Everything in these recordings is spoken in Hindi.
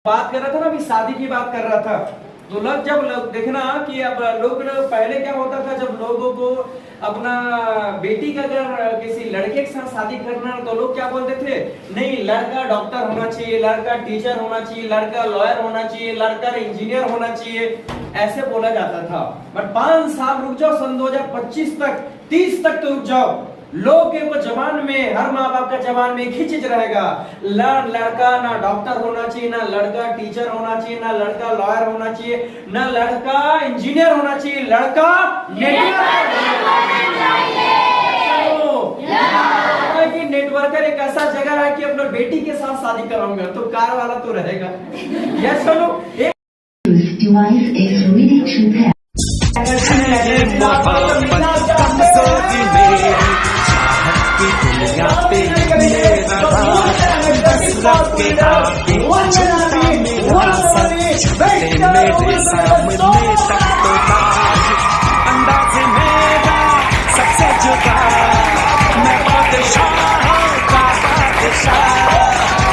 बात कर रहा था ना, अभी शादी की बात कर रहा था। तो जब देखना कि अब लोग पहले क्या होता था, जब लोगों को अपना बेटी का अगर किसी लड़के के साथ शादी करना तो लोग क्या बोलते थे, नहीं लड़का डॉक्टर होना चाहिए, लड़का टीचर होना चाहिए, लड़का लॉयर होना चाहिए, लड़का इंजीनियर होना चाहिए, ऐसे बोला जाता था। बट 5 साल रुक जाओ, सन 2025 तक 30 तक तो रुक जाओ, लोग के वो जवान में, हर माँ बाप का जवान में एक ही चीज रहेगा, लड़का ना डॉक्टर होना चाहिए, ना लड़का टीचर होना चाहिए, ना लड़का लॉयर होना चाहिए, ना लड़का इंजीनियर होना चाहिए, लड़का नेटवर्कर एक ऐसा जगह है कि अपने बेटी के साथ शादी कराऊंगा तो कार वाला तो रहेगा। यस चलो सबसे जुदा मैं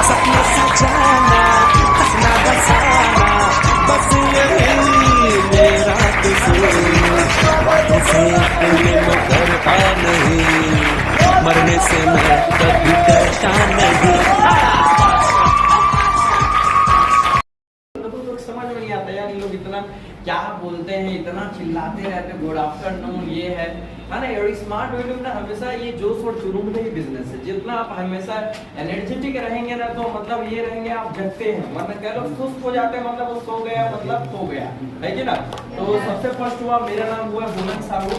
सपना सजाना, हंसना बसाना, बस यही मेरा करता नहीं, मरने से मैं कभी डरता नहीं। समझ में नहीं आता यार, ये लोग इतना क्या बोलते हैं, इतना चिल्लाते रहते, गुड आफ्टरनून ये है ना। ये स्मार्ट वैल्यू ना हमेशा ये जोश और जुनून का ही बिजनेस है। जितना आप हमेशा एनर्जेटिक रहेंगे ना, तो मतलब ये रहेंगे आप जगते हैं, मतलब कह लो सुस्त हो जाते हैं, मतलब वो सो गया मतलब हो गया है कि ना। तो सबसे फर्स्ट हुआ, मेरा नाम हुआ बुलंद साहू,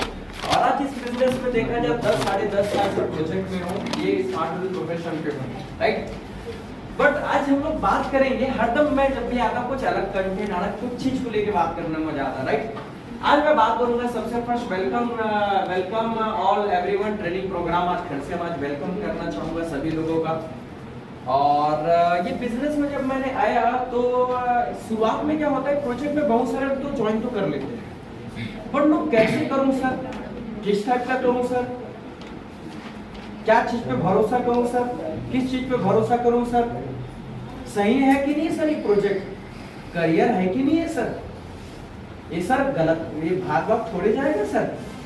और आज इस बिजनेस में देखा जाए 10-10.5 साल से प्रोजेक्ट में हूँ, ये स्मार्ट वैल्यू प्रोफेशन पे हूँ, राइट। बट आज हम लोग बात करेंगे, हरदम मैं जब भी आता कुछ अलग कंटेंट आना, कुछ चीज को लेके बात करने में मजा आता, राइट। आज मैं बात करूंगा सबसे first welcome all everyone training program. आज फिर से आज वेलकम करना चाहूंगा सभी लोगों का। और ये बिजनेस में जब मैंने आया तो शुरुआत में क्या होता है, प्रोजेक्ट में बहुत सारे तो ज्वाइन तो कर लेते हैं, बट लोग कैसे करूं सर, किस टाइप का करूं सर, क्या चीज पे भरोसा करूं सर, किस चीज पे भरोसा करूं सर, सही है कि नहीं सर, ये प्रोजेक्ट करियर है कि नहीं है सर, ये सर गलत, ये भाग थोड़े जाएगा सर,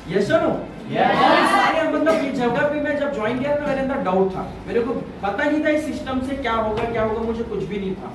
ये सुनो सारे मतलब ये जगह पे मैं जब ज्वाइन किया तो मेरे अंदर डाउट था, मेरे को पता नहीं था इस सिस्टम से क्या होगा, मुझे कुछ भी नहीं था।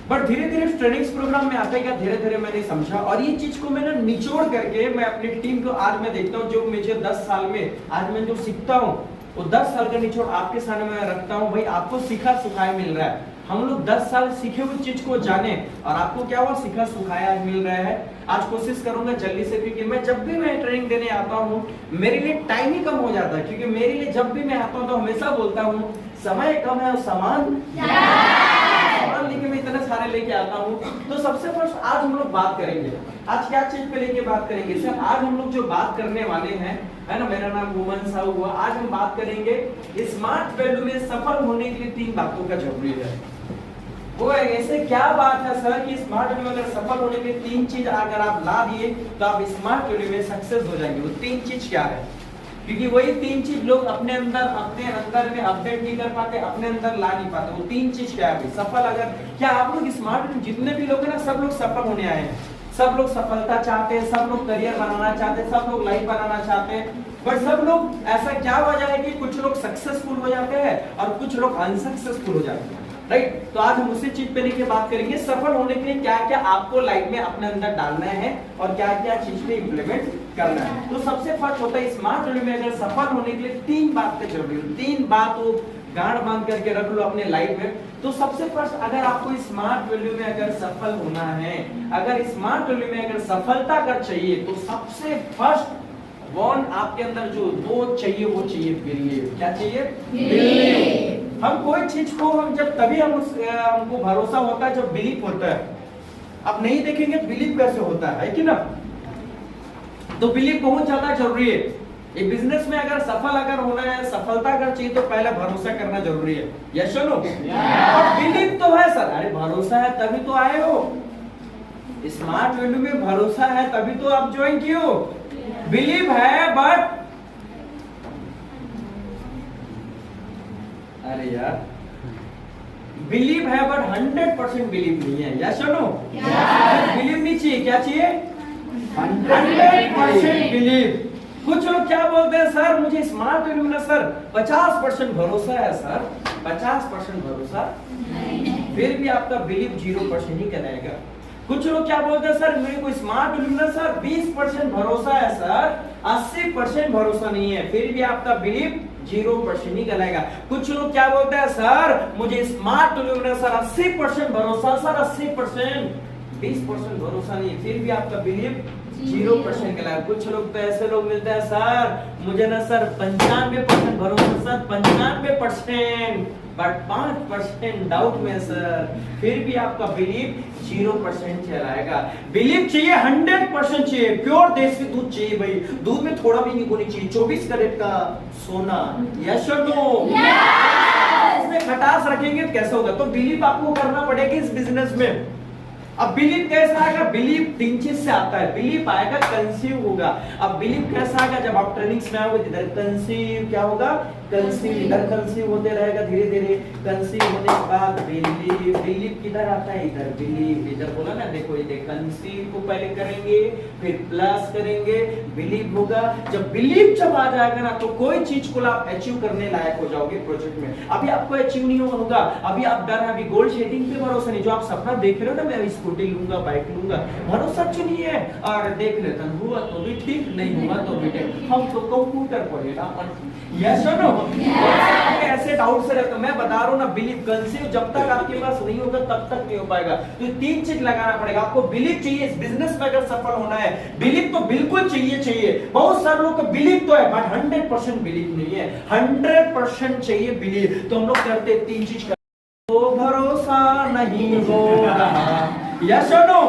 बट धीरे धीरे ट्रेनिंग्स प्रोग्राम में आते गया, धीरे धीरे मैंने समझा, और ये चीज को मैंने निचोड़ करके मैं अपनी टीम को आज मैं देखता हूँ, जो मुझे 10 साल में आज मैं जो सीखता हूँ वो 10 साल का निचोड़ आपके सामने मैं रखता हूँ। भाई आपको सीखा सुखाया मिल रहा है, हम लोग 10 साल सीखे हुए चीज को जाने, और आपको क्या हुआ, सीखा सुखाया आज मिल रहा है। आज कोशिश करूंगा जल्दी से, क्योंकि मैं जब भी मैं ट्रेनिंग देने आता हूँ मेरे लिए टाइम ही कम हो जाता है, क्योंकि मेरे लिए जब भी मैं आता हूँ तो हमेशा बोलता हूँ समय कम है और सामान लेके मैं इतने सारे लेके आता हूँ। तो सबसे फर्स्ट आज हम लोग बात करेंगे, आज क्या चीज पे लेके बात करेंगे सर, आज हम लोग जो बात करने वाले हैं, है ना, मेरा नाम बुलंद साहू हुआ। आज हम बात करेंगे स्मार्ट वैल्यू में सफल होने के लिए 3 बातों का जरूरी है। वो ऐसे क्या बात है सर कि स्मार्ट वैल्यू में अगर सफल होने के 3 चीज अगर आप ला दिए तो आप स्मार्ट वैल्यू में सक्सेस हो जाएंगे। वो 3 चीज क्या है, क्योंकि वही 3 चीज लोग अपने अंदर में अपडेट नहीं कर पाते, अपने अंदर ला नहीं पाते। वो 3 चीज क्या है सफल, अगर क्या आप लोग स्मार्ट जितने भी लोग हैं ना, सब लोग सफल होने आए हैं, सब लोग सफलता चाहते हैं, सब लोग करियर बनाना चाहते हैं, सब लोग लाइफ बनाना चाहते हैं। बट सब लोग ऐसा क्या वजह है कि कुछ लोग सक्सेसफुल हो जाते हैं और कुछ लोग अनसक्सेसफुल हो जाते हैं, राइट। तो आज हम उसी चीज पे लेके बात करेंगे, सफल होने के लिए क्या क्या आपको लाइफ में अपने अंदर डालना है और क्या क्या चीज पे इम्प्लीमेंट करना है। तो सबसे फर्स्ट होता है स्मार्ट वैल्यू में अगर सफल होने के लिए 3 बात का जरूरी है। 3 बात वो गांठ बांध करके रख लो अपने लाइफ में। तो सबसे फर्स्ट, अगर आपको स्मार्ट वैल्यू में अगर सफल होना है, अगर स्मार्ट वैल्यू में अगर सफलता अगर चाहिए, तो सबसे फर्स्ट वन आपके अंदर जो वो चाहिए, वो चाहिए बिलीव। क्या चाहिए? बिलीव। हम कोई चीज को हम जब तभी हमको भरोसा होता है जब बिलीव होता है। अब नहीं देखेंगे बिलीव कैसे होता है कि ना। तो बिलीव बहुत ज्यादा जरूरी है। एक बिजनेस में अगर सफल अगर होना है, सफलता अगर चाहिए, तो पहले भरोसा करना जरूरी है। यस सुनो, और बिलीव तो है सर, अरे भरोसा है तभी तो आए हो। स्मार्ट वैल्यू में भरोसा है तभी तो आप ज्वाइन किए हो। बिलीव है बट अरे यार बिलीव है बट 100% बिलीव नहीं है। यस और नो? बिलीव नहीं चाहिए, क्या चाहिए? 100% बिलीव। कुछ लोग क्या बोलते हैं, सर मुझे स्मार्ट इल्यूमिना सर 50% भरोसा है सर, 50% भरोसा, फिर भी आपका बिलीव 0% ही कहलाएगा। कुछ लोग क्या बोलते हैं, सर मेरे को स्मार्ट इल्यूमिना सर 20% भरोसा है सर, 80% भरोसा नहीं है, फिर भी आपका बिलीव 0% ही कहलाएगा। कुछ लोग क्या बोलते हैं, सर मुझे स्मार्ट इल्यूमिना सर 80% भरोसा सर, 80%, 20% भरोसा नहीं है, फिर भी आपका बिलीव 0% कहलाएगा। कुछ लोग तो ऐसे लोग मिलते हैं, सर मुझे ना सर 95% भरोसा सर, 95%, बट 5% डाउट में सर, फिर भी आपका बिलीव 0% चलाएगा। बिलीव चाहिए 100% चाहिए, प्योर देसी दूध चाहिए भाई, दूध में थोड़ा भी नहीं होनी चाहिए, 24 कैरेट का सोना। यस और नो? इसमें खटास रखेंगे तो कैसा होगा? तो बिलीव आपको करना पड़ेगा इस बिजनेस में। अब बिलीव कैसा आएगा? बिलीव 3 चीज से आता है। बिलीव आएगा, कंसीव होगा। अब बिलीव कैसा आएगा? जब आप ट्रेनिंग्स में आओगे इधर कंसीव क्या होगा? कंसीव, इधर कंसीव होते रहेगा धीरे धीरे, कंसीव होने के बाद बिलीव, बिलीव किधर आता है? इधर बिलीव, इधर बोला ना, देखो इधर कंसीव को पहले करेंगे, फिर प्लस करेंगे, बिलीव होगा। जब बिलीव जब आ जाएगा ना, तो कोई चीज को आप अचीव करने लायक हो जाओगे प्रोजेक्ट में। अभी आपको अचीव नहीं होगा, अभी आप डर है, अभी गोल्ड शेडिंग पे भरोसा नहीं, जो आप सपना देख रहे हो ना, मैं स्कूटी लूंगा, बाइक लूंगा, भरोसा क्यों नहीं है? और देख लेता हुआ तो भी ठीक, नहीं हुआ तो भी ठीक, हम तो कंप्यूटर पढ़ेगा। यस और नो? ऐसे डाउट से रहता, मैं बता रहा हूँ ना, बिलीव कंसीव जब तक आपके पास नहीं होगा तब तक नहीं हो पाएगा। तो 3 चीज लगाना पड़ेगा आपको। बिलीव चाहिए इस बिजनेस में, अगर सफल होना है बिलीव तो बिल्कुल चाहिए। बहुत सारे लोग को बिलीव तो है बट 100% बिलीव नहीं है, 100% चाहिए बिलीव। तो हम लोग करते 3 चीज, तो भरोसा नहीं होगा। यस और नो?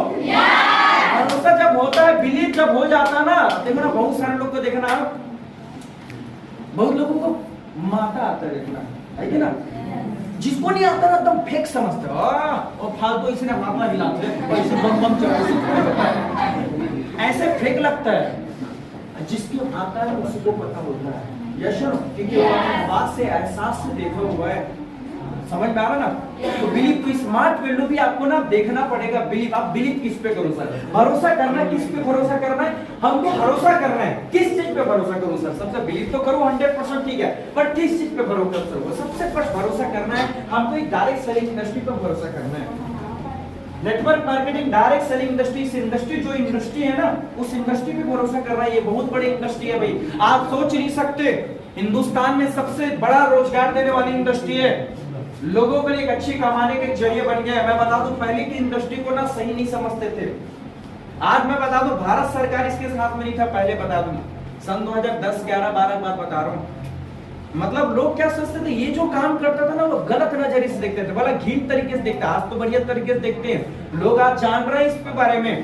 भरोसा जब होता है, बिलीव जब हो जाता ना, देखो ना बहुत सारे लोग को देखना, बहुत लोगों को माता आता है कि ना, जिसको नहीं आता ना एकदम फेक समझते हो, और फालतू इसने माता हिलाते हैं, ऐसे बम बम ऐसे फेक लगता है। जिसको आता है उसको पता होता है। यस और नो? क्योंकि वो बात से एहसास से देखा हुआ है, समझ में आ रहा ना? तो बिलीव को स्मार्ट वैल्यू भी आपको ना देखना पड़ेगा। बिलीव, आप बिलीव किस पे करो सर? भरोसा करना है, किस पे भरोसा करना है? हमको भरोसा करना है, किस चीज पे भरोसा करूं सर? सबसे बिलीव तो करो 100% ठीक है, पर किस चीज पे भरोसा करूं? सबसे फर्स्ट भरोसा करना है हमको एक डायरेक्ट सेलिंग इंडस्ट्री पे भरोसा करना है। Network marketing, direct selling industry, इस इंडस्ट्री जो इंडस्ट्री है ना, उस इंडस्ट्री पे भरोसा कर रहा है। ये बहुत बड़ी इंडस्ट्री है भाई, आप सोच नहीं सकते। हिंदुस्तान में सबसे बड़ा रोजगार देने वाली इंडस्ट्री है, लोगों के लिए एक अच्छी कमाने के जरिए बन गया है। मैं बता दूं, पहले की इंडस्ट्री को ना सही नहीं समझते थे। आज मैं बता दूं, भारत सरकार इसके साथ में नहीं था। पहले बता दूं, सन 2010, 11, 12 बार बता रहा हूं। मतलब लोग क्या सोचते थे, ये जो काम करता था ना, वो गलत नजरिए से देखते थे, बोला घीन तरीके से देखते। आज तो बढ़िया तरीके से देखते हैं लोग, आज जान रहे हैं इस बारे में।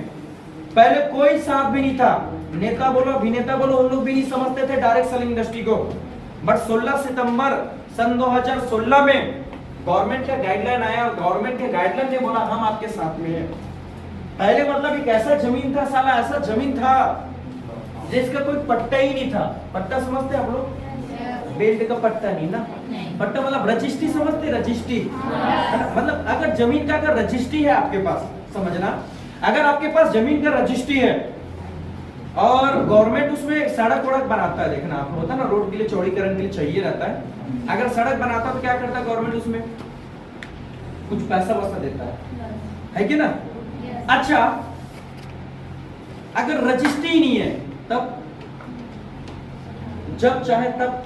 पहले कोई साथ भी नहीं था, नेता बोलो अभिनेता बोलो, उन लोग भी नहीं समझते थे डायरेक्ट सेलिंग इंडस्ट्री को। बट 16 सितंबर सन 2016 में गवर्नमेंट का गाइडलाइन आया, और गवर्नमेंट के गाइडलाइन ने बोला हम आपके साथ में हैं। पहले मतलब एक ऐसा जमीन था, साला ऐसा जमीन था जिसका कोई पट्टा ही नहीं था। पट्टा समझते आप लोग? बेल्ट का पट्टा नहीं ना, पट्टा मतलब रजिस्ट्री समझते? रजिस्ट्री मतलब अगर जमीन का अगर रजिस्ट्री है आपके पास, समझना, अगर आपके पास जमीन का रजिस्ट्री है और गवर्नमेंट उसमें सड़क वड़क बनाता है, देखना आप, होता ना रोड के लिए चौड़ीकरण के लिए चाहिए रहता है, अगर सड़क बनाता है तो क्या करता है गवर्नमेंट? उसमें कुछ पैसा वैसा देता है कि ना? अच्छा, अगर रजिस्ट्री ही नहीं है तब जब चाहे तब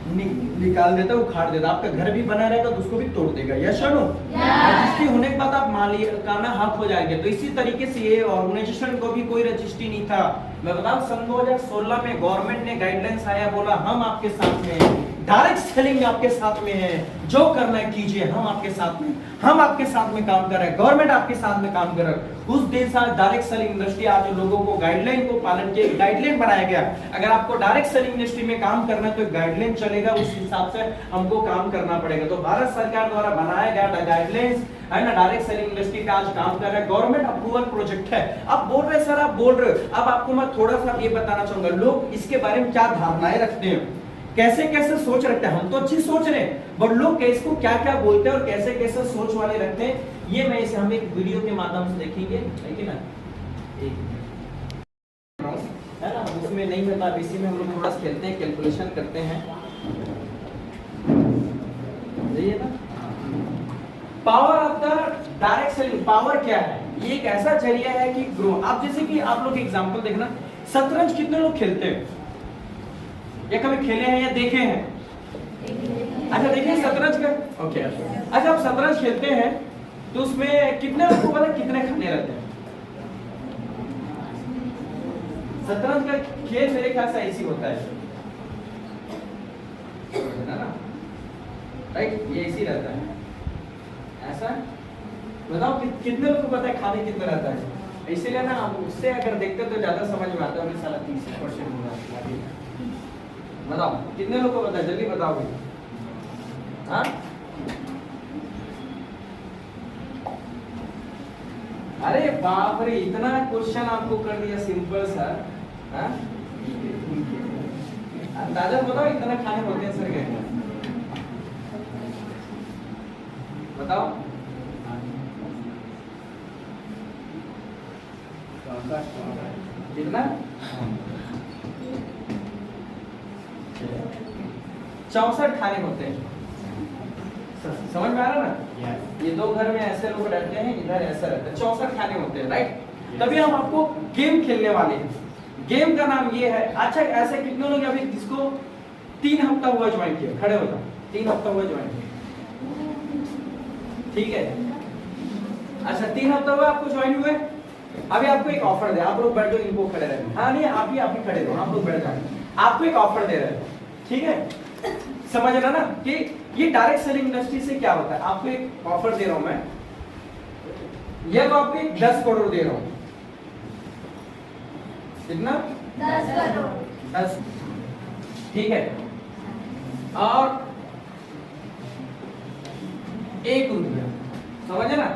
निकाल देता, उखाड़ देता। आपका घर भी बना रहेगा तो उसको भी तोड़ देगा। यस और नो? रजिस्ट्री होने के बाद आप मालिकाना हक हो जाएंगे। तो इसी तरीके से ये ऑर्गेनाइजेशन को भी कोई रजिस्ट्री नहीं था। मैं बताऊं, सन 2016 में गवर्नमेंट ने गाइडलाइंस आया, बोला हम आपके साथ में हैं, डायरेक्ट सेलिंग आपके साथ में है, जो करना है कीजिए, हम आपके साथ में, हम आपके साथ में काम कर रहे हैं, गवर्नमेंट आपके साथ में काम कर रहा है। उस दिन से डायरेक्ट सेलिंग इंडस्ट्री आज लोगों को गाइडलाइन को पालन किए, गाइडलाइन बनाया गया। अगर आपको डायरेक्ट सेलिंग इंडस्ट्री में काम करना है तो गाइडलाइन चलेगा, उस हिसाब से हमको काम करना पड़ेगा। तो भारत सरकार द्वारा बनाया गया गाइडलाइंस है ना, डायरेक्ट सेलिंग इंडस्ट्री पे आज काम कर रहा है, गवर्नमेंट अप्रूवल प्रोजेक्ट है। अब बोल रहे सर, आप बोल रहे हो, अब आपको मैं थोड़ा सा ये बताना चाहूंगा लोग इसके बारे में क्या धारणाएं रखते हैं। कैसे कैसे सोच रखते हैं। हम तो अच्छी सोच रहे हैं, बट लोग इसको क्या क्या बोलते हैं और कैसे कैसे सोच वाले रखते हैं, ये मैं इसे हम एक वीडियो के माध्यम से देखेंगे, है कि ना। है ना, उसमें नहीं होता, इसी में हम लोग थोड़ा खेलते हैं, कैलकुलेशन करते हैं, सही है ना। Power of the direct selling, power क्या है? ये एक ऐसा जरिया है कि ग्रो। आप जैसे कि आप लोग एग्जांपल देखना, शतरंज कितने लोग खेलते हैं या कभी खेले हैं या देखे हैं? अच्छा देखिए शतरंज का, ओके। अच्छा आप शतरंज खेलते हैं तो उसमें कितने लोग को पता है कितने खाने रहते हैं? शतरंज का खेल मेरे ख्याल से ऐसी होता है ना, राइट, ये ऐसी रहता है, ऐसा। बताओ कितने लोग को पता है खाने कितना रहता है? इसीलिए ना आप उससे अगर देखते तो ज्यादा समझ में आता है। साला 30% होगा। बताओ कितने लोग को पता है, जल्दी बताओ भाई। हाँ अरे बाप रे, इतना क्वेश्चन आपको कर दिया सिंपल सर। हाँ अंदाजा बताओ इतना खाने होते हैं सर क्या? बताओ कितना? 64 खाने होते हैं। समझ में आ रहा ना? ये दो घर में ऐसे लोग रहते हैं, इधर ऐसा रहता है, 64 खाने होते हैं, राइट। तभी हम आपको गेम खेलने वाले हैं। गेम का नाम ये है। अच्छा ऐसे कितने लोग अभी जिसको 3 हफ्ता हुआ ज्वाइन किया, खड़े होता, 3 हफ्ता हुआ ज्वाइन किया, ठीक है। अच्छा 3 हफ्ता हुआ आपको ज्वाइन हुए, अभी आपको एक ऑफर दे, आप लोग बैठ जाओ, इनको खड़े रहे। हाँ नहीं आप ही खड़े रहो, आप लोग बैठ जाओ, आपको एक ऑफर दे रहे हैं, ठीक है। समझना ना कि ये डायरेक्ट सेलिंग इंडस्ट्री से क्या होता है। आपको एक ऑफर दे रहा हूं मैं, ये तो आपको 10 करोड़ दे रहा हूं। कितना? 10 करोड़। 10, ठीक है। और 1 रुपया, समझे ना,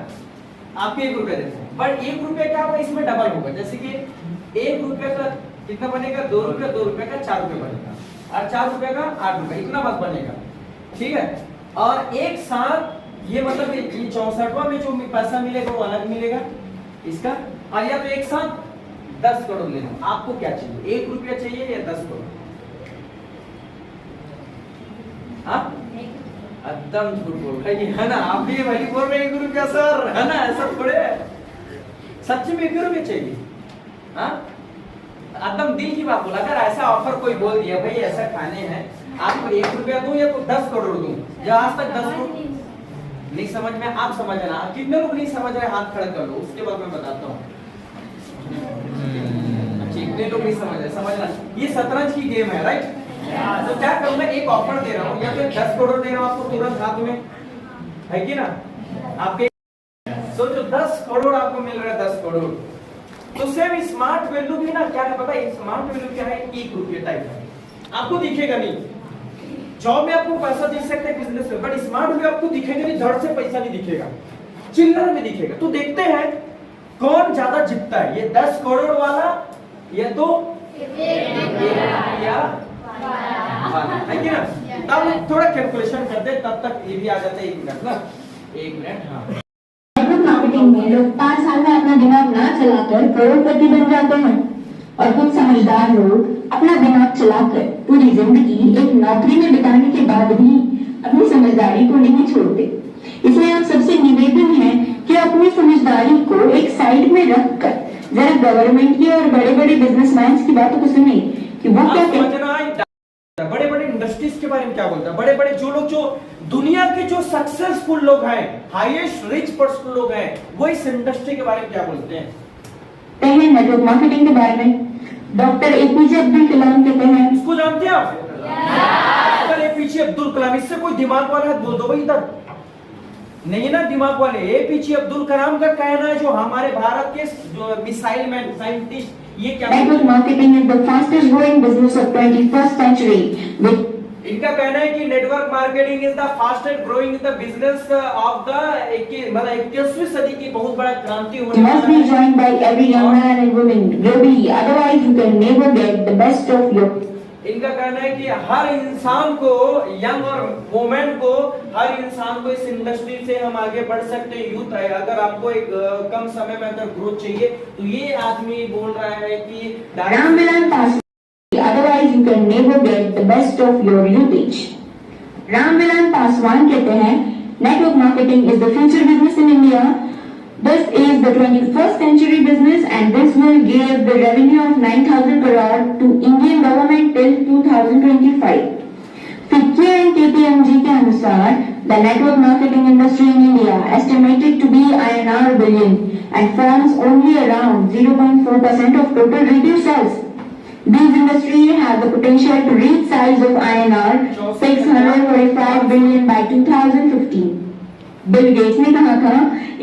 आपके 1 रुपया देते हैं, बट 1 रुपया क्या होगा इसमें डबल होगा। जैसे कि 1 रुपये का कितना बनेगा? 2 रुपया, 2 रुपये का 4 रुपये बनेगा, और 4 रुपये का 8 रुपये, इतना बस बनेगा, ठीक है। और एक साथ ये मतलब ये 64वां में जो पैसा मिलेगा वो अलग मिलेगा इसका, और या तो एक साथ 10 करोड़ लेना। आपको क्या चाहिए, 1 रुपया चाहिए या 10 करोड़? हाँ एकदम झूठ बोल रहे है ना आप भी भाई, बोल रहे 1 रुपया सर, है ना, ऐसा थोड़े है, सच्ची में 1 रुपया चाहिए। हाँ एकदम दिल की बात बोला। अगर ऐसा ऑफर कोई बोल दिया भाई ऐसा खाने हैं, आपको 1 रुपया दूं या तो 10 करोड़ दूं, या आज तक 10 करोड़ नहीं समझ में, आप समझना। कितने लोग नहीं समझ रहे हाथ खड़ा कर लो, उसके बाद मैं बताता हूँ। कितने लोग नहीं समझ रहे, समझना, ये शतरंज की गेम है, राइट। तो क्या करूंगा, एक ऑफर दे रहा हूँ, या फिर 10 करोड़ दे रहा हूँ आपको तुरंत हाथ में, है कि ना। आपके सोचो 10 करोड़ आपको मिल रहा है, 10 करोड़। तो सेम स्मार्ट वैल्यू भी ना क्या है पता है? स्मार्ट वैल्यू क्या है? 1 रुपया टाइप है, आपको दिखेगा नहीं। जॉब में आपको पैसा दिख सकता है, बिजनेस में, बट स्मार्ट वैल्यू आपको दिखेगा नहीं, धड़ से पैसा नहीं दिखेगा, चिल्लर में दिखेगा। तो देखते हैं कौन ज्यादा जीतता है, ये 10 करोड़ वाला या तो 1 रुपया वाला, है कि ना। तब थोड़ा कैलकुलेशन करते हैं, तब तक ये भी आ जाता है। 1 मिनट ना, 1 मिनट। हाँ मार्केटिंग में लोग 5 साल में अपना दिमाग ना चलाकर करोड़पति बन जाते हैं, और कुछ समझदार लोग अपना दिमाग चलाकर पूरी जिंदगी एक नौकरी में बिताने के बाद भी अपनी समझदारी को नहीं छोड़ते। इसलिए आप सबसे निवेदन है कि अपनी समझदारी को एक साइड में रखकर जरा गवर्नमेंट की और बड़े बड़े बिजनेसमैन की बातों को सुनिए कि वो क्या कहते हैं। बड़े बड़े इंडस्ट्रीज के बारे में क्या बोलता है, बड़े बड़े जो लोग, जो दुनिया के जो सक्सेसफुल लोग हैं, हाईएस्ट रिच पर्सन लोग हैं, वो इस इंडस्ट्री के बारे में क्या बोलते हैं? पहले नेटवर्क मार्केटिंग के बारे में डॉक्टर एपीजे अब्दुल कलाम कहते हैं। इसको जानते हैं आप? अगर एपीजे अब्दुल कलाम, इससे कोई दिमाग वाला है बोल दो भाई इधर। नहीं ना दिमाग वाले, एपीजे अब्दुल कलाम का कहना है जो हमारे भारत के जो मिसाइल मैन साइंटिस्ट, ये क्या network marketing is the fastest growing business of 21st century. इनका कहना है कि network marketing is the fastest growing the business of the 21वीं सदी की बहुत बड़ा क्रांति होने वाला है। Must be joined by every young man and woman globally, otherwise you can never get the best of your इनका कहना है कि हर इंसान को, यंग और वुमेन को, हर इंसान को इस इंडस्ट्री से हम आगे बढ़ सकते हैं। यूथ है, अगर आपको एक कम समय में अगर ग्रोथ चाहिए तो ये आदमी बोल रहा है कि Ramvilan Paswan, otherwise you can never get the best of your usage. Ramvilan Paswan कहते हैं, network marketing is the future business in India. This is the 21st century business and this will give the revenue of 9,000 crore to Indian government till 2025. FICCI and KPMG के अनुसार, the network marketing industry in India estimated to be INR billion and forms only around 0.4% of total retail sales. These industries have the potential to reach size of INR 645 billion by 2015. Bill Gates ने कहा था,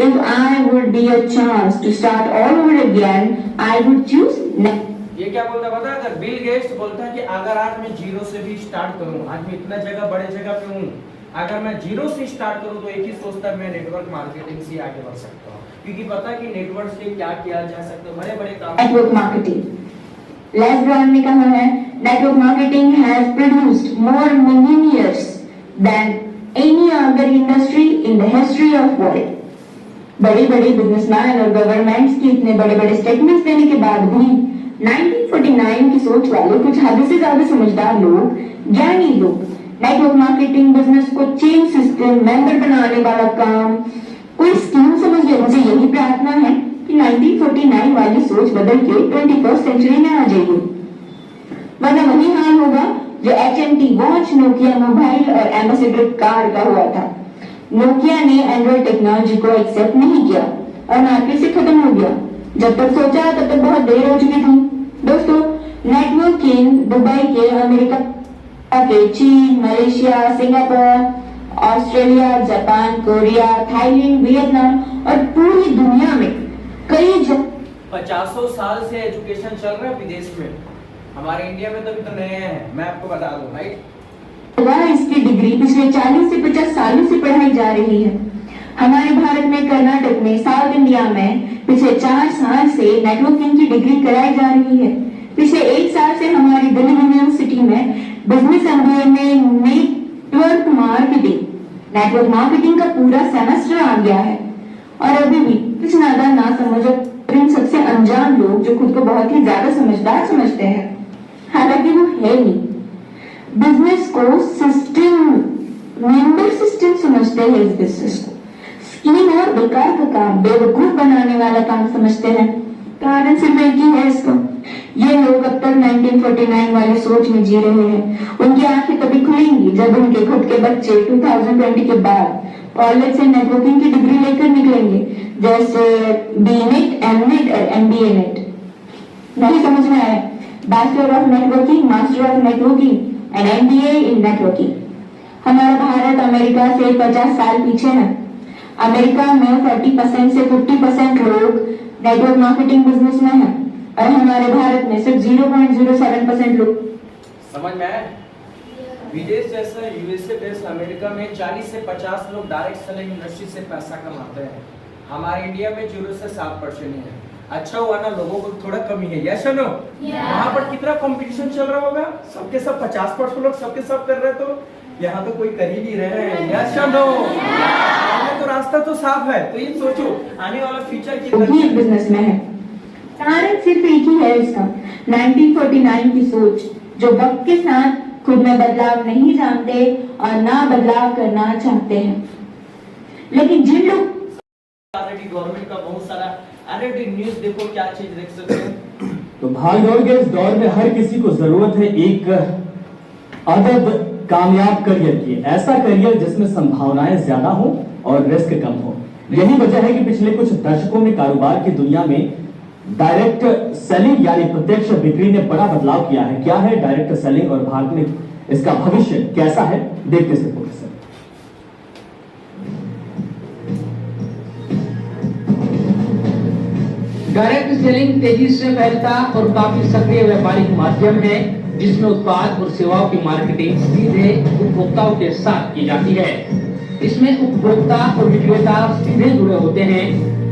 if I would be a chance to start all over again, I would choose net. ये क्या बोलता है पता है? अगर बिल गेट्स बोलता है कि अगर आज मैं जीरो से भी स्टार्ट करूं, आज मैं इतना जगह बड़े जगह पे हूं, अगर मैं जीरो से स्टार्ट करूं तो एक ही सोचता है मैं नेटवर्क मार्केटिंग से आगे बढ़ सकता हूं, क्योंकि पता है कि नेटवर्क से क्या किया जा सकता है, बड़े बड़े काम। Network marketing. Les Brown ने कहा है, network marketing has produced more millionaires than any other industry in the history of world. बड़े बड़े बिजनेसमैन और गवर्नमेंट्स के इतने बड़े बड़े स्टेटमेंट्स देने के बाद भी 1949 की सोच वाले कुछ हद से ज्यादा समझदार लोग, ज्ञानी लोग, नेटवर्क मार्केटिंग बिजनेस को चेन सिस्टम मेंबर बनाने वाला काम कोई स्कीम समझ ले। मुझे यही प्रार्थना है कि 1949 वाली सोच बदल के 21st सेंचुरी में आ जाइए, वरना वही हाल होगा जो HMT वॉच, नोकिया मोबाइल और एम्बेसडर कार का हुआ था। नोकिया ने एंड्रॉइड टेक्नोलॉजी को एक्सेप्ट नहीं किया और मार्केट से खत्म हो गया। जब तक सोचा तब तक बहुत देर हो चुकी थी। दोस्तों, नेटवर्किंग दुबई के, अमेरिका के, चीन, Malaysia, Singapore, Australia, Japan, Korea, Thailand, Vietnam और पूरी दुनिया में कई 50 साल से एजुकेशन चल रहा है विदेश में, हमारे इंडिया में तो अभी तो नए हैं, मैं आपको बता दूं, राइट। इसकी डिग्री पिछले 40 से 50 सालों से पढ़ाई जा रही है। हमारे भारत में, कर्नाटक में, साउथ इंडिया में पिछले 4 साल से नेटवर्किंग की डिग्री कराई जा रही है। पिछले 1 साल से हमारी दिल्ली यूनिवर्सिटी में बिजनेस MBA में नेटवर्क मार्केटिंग का पूरा सेमेस्टर आ गया है और अभी भी कुछ नादान ना समझ इन सबसे अनजान लोग जो खुद को बहुत ही ज्यादा समझदार समझते हैं, हालांकि वो है नहीं। बिजनेस को सिस्टम, मेंबर सिस्टम समझते हैं। इस बिजनेस को स्कीम और बेकार का काम, बेवकूफ बनाने वाला काम समझते हैं। कारण सिर्फ एक ही है इसका, ये लोग अब तक 1949 वाली सोच में जी रहे हैं। उनकी आंखें तभी खुलेंगी जब उनके खुद के बच्चे 2020 के बाद कॉलेज से नेटवर्किंग की डिग्री लेकर निकलेंगे, जैसे BNet, MNet और MBA नेट। नहीं समझ में आया? Bachelor of networking, master of networking and MBA in networking. हमारा भारत अमेरिका से 50 साल पीछे है। अमेरिका में 40% से 50% लोग नेटवर्क मार्केटिंग बिजनेस में है और हमारे भारत में सिर्फ 0.07% लोग। समझ में आया? विदेश जैसा USA देश, अमेरिका में 40 से 50 लोग डायरेक्ट सेलिंग इंडस्ट्री से पैसा कमाते हैं। हमारे इंडिया में 0 से 7% ही है। अच्छा हुआ ना, लोगों को थोड़ा कमी है, यस नो? वहाँ पर कितना कंपटीशन चल रहा होगा, सबके सब 50% लोग सबके सब कर रहे, तो यहाँ तो कोई कर ही नहीं रहे हैं, यस नो? तो रास्ता तो साफ है, तो ये सोचो आने वाला फ्यूचर की बिजनेस में है। कारण सिर्फ एक ही है इसका, 1949 की सोच, जो वक्त के साथ खुद में बदलाव नहीं जानते और ना बदलाव करना चाहते हैं। लेकिन जिन लोग गवर्नमेंट का बहुत सारा न्यूज़ देखो, क्या चीज देख सकते हैं। तो भागदौड़ के इस दौर में हर किसी को जरूरत है एक अदद कामयाब करियर की, ऐसा करियर जिसमें संभावनाएं ज्यादा हो और रिस्क कम हो। यही वजह है कि पिछले कुछ दशकों में कारोबार की दुनिया में डायरेक्ट सेलिंग यानी प्रत्यक्ष बिक्री ने बड़ा बदलाव किया है। क्या है डायरेक्ट सेलिंग और भारत में इसका भविष्य कैसा है, देखते से प्रोफेसर। डायरेक्ट सेलिंग तेजी से फैलता और काफी सक्रिय व्यापारिक माध्यम है जिसमें उत्पाद और सेवाओं की मार्केटिंग सीधे उपभोक्ताओं के साथ की जाती है। इसमें उपभोक्ता और विक्रेता सीधे जुड़े होते हैं।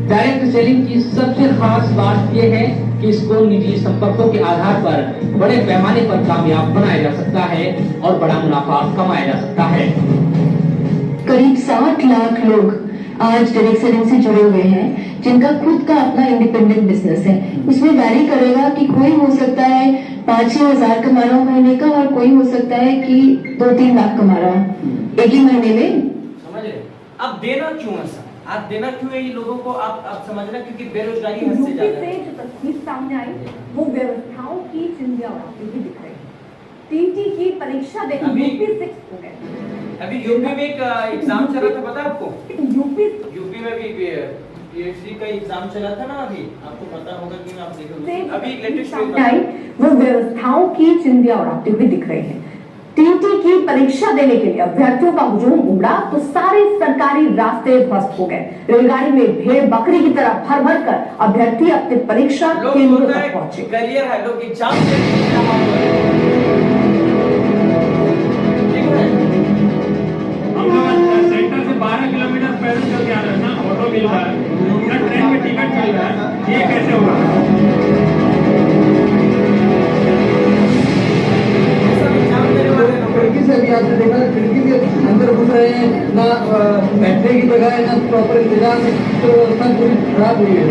डायरेक्ट सेलिंग की सबसे खास बात यह है इसको निजी संपर्कों के आधार पर बड़े पैमाने पर कामयाब बनाया जा सकता है और बड़ा मुनाफा कमाया जा सकता है। करीब 60 लाख लोग आज डायरेक्ट सेलिंग से जुड़े हुए हैं, जिनका खुद का अपना इंडिपेंडेंट बिजनेस है। उसमें वैरी करेगा कि कोई हो सकता है 5-6 हजार कमा रहा हो महीने का, और कोई हो सकता है कि 2-3 लाख कमा रहा हो एक ही महीने में। समझ रहे? अब देना क्यों ऐसा? आप देना क्यों है ये लोगों को? आप समझना, क्योंकि बेरोजगारी हद से यूपी ज्यादा से है। जो तस्वीर सामने आई वो व्यवस्थाओं की चिंध्या उड़ाती हुई दिख रही है। टीटी की परीक्षा देकर अभी- यूपी 6 हो गए। अभी यूपी में एक एग्जाम चला था, पता है आपको? यूपी में भी पीएचडी का एग्जाम चला था ना, अभी आपको पता होगा कि आप से देखोगे अभी लेटेस्ट सामने आई वो व्यवस्थाओं की चिंध्या उड़ाती हुई दिख रही है। टीटी की परीक्षा देने के लिए अभ्यर्थियों का हुजूम उमड़ा तो सारे सरकारी रास्ते ध्वस्त हो गए। रेलगाड़ी में भेड़ बकरी की तरह भर भर कर अभ्यर्थी अपने परीक्षा लोग केंद्रों होता तक है पहुंचे। करियर है, लोग एग्जाम से ठीक है। हम लोग सेंटर से 12 किलोमीटर पैदल चल के आ रहे हैं ना, ऑटो मिल रहा है ना, ट्रेन में टिकट मिल रहा है, ये कैसे होगा? सब एग्जाम देने वाले लोग खिड़की से भी आपने देखा, खिड़की के अंदर घुस रहे हैं ना, बैठने की जगह है ना, प्रॉपर इंतजाम है, तो व्यवस्था पूरी खराब हुई है।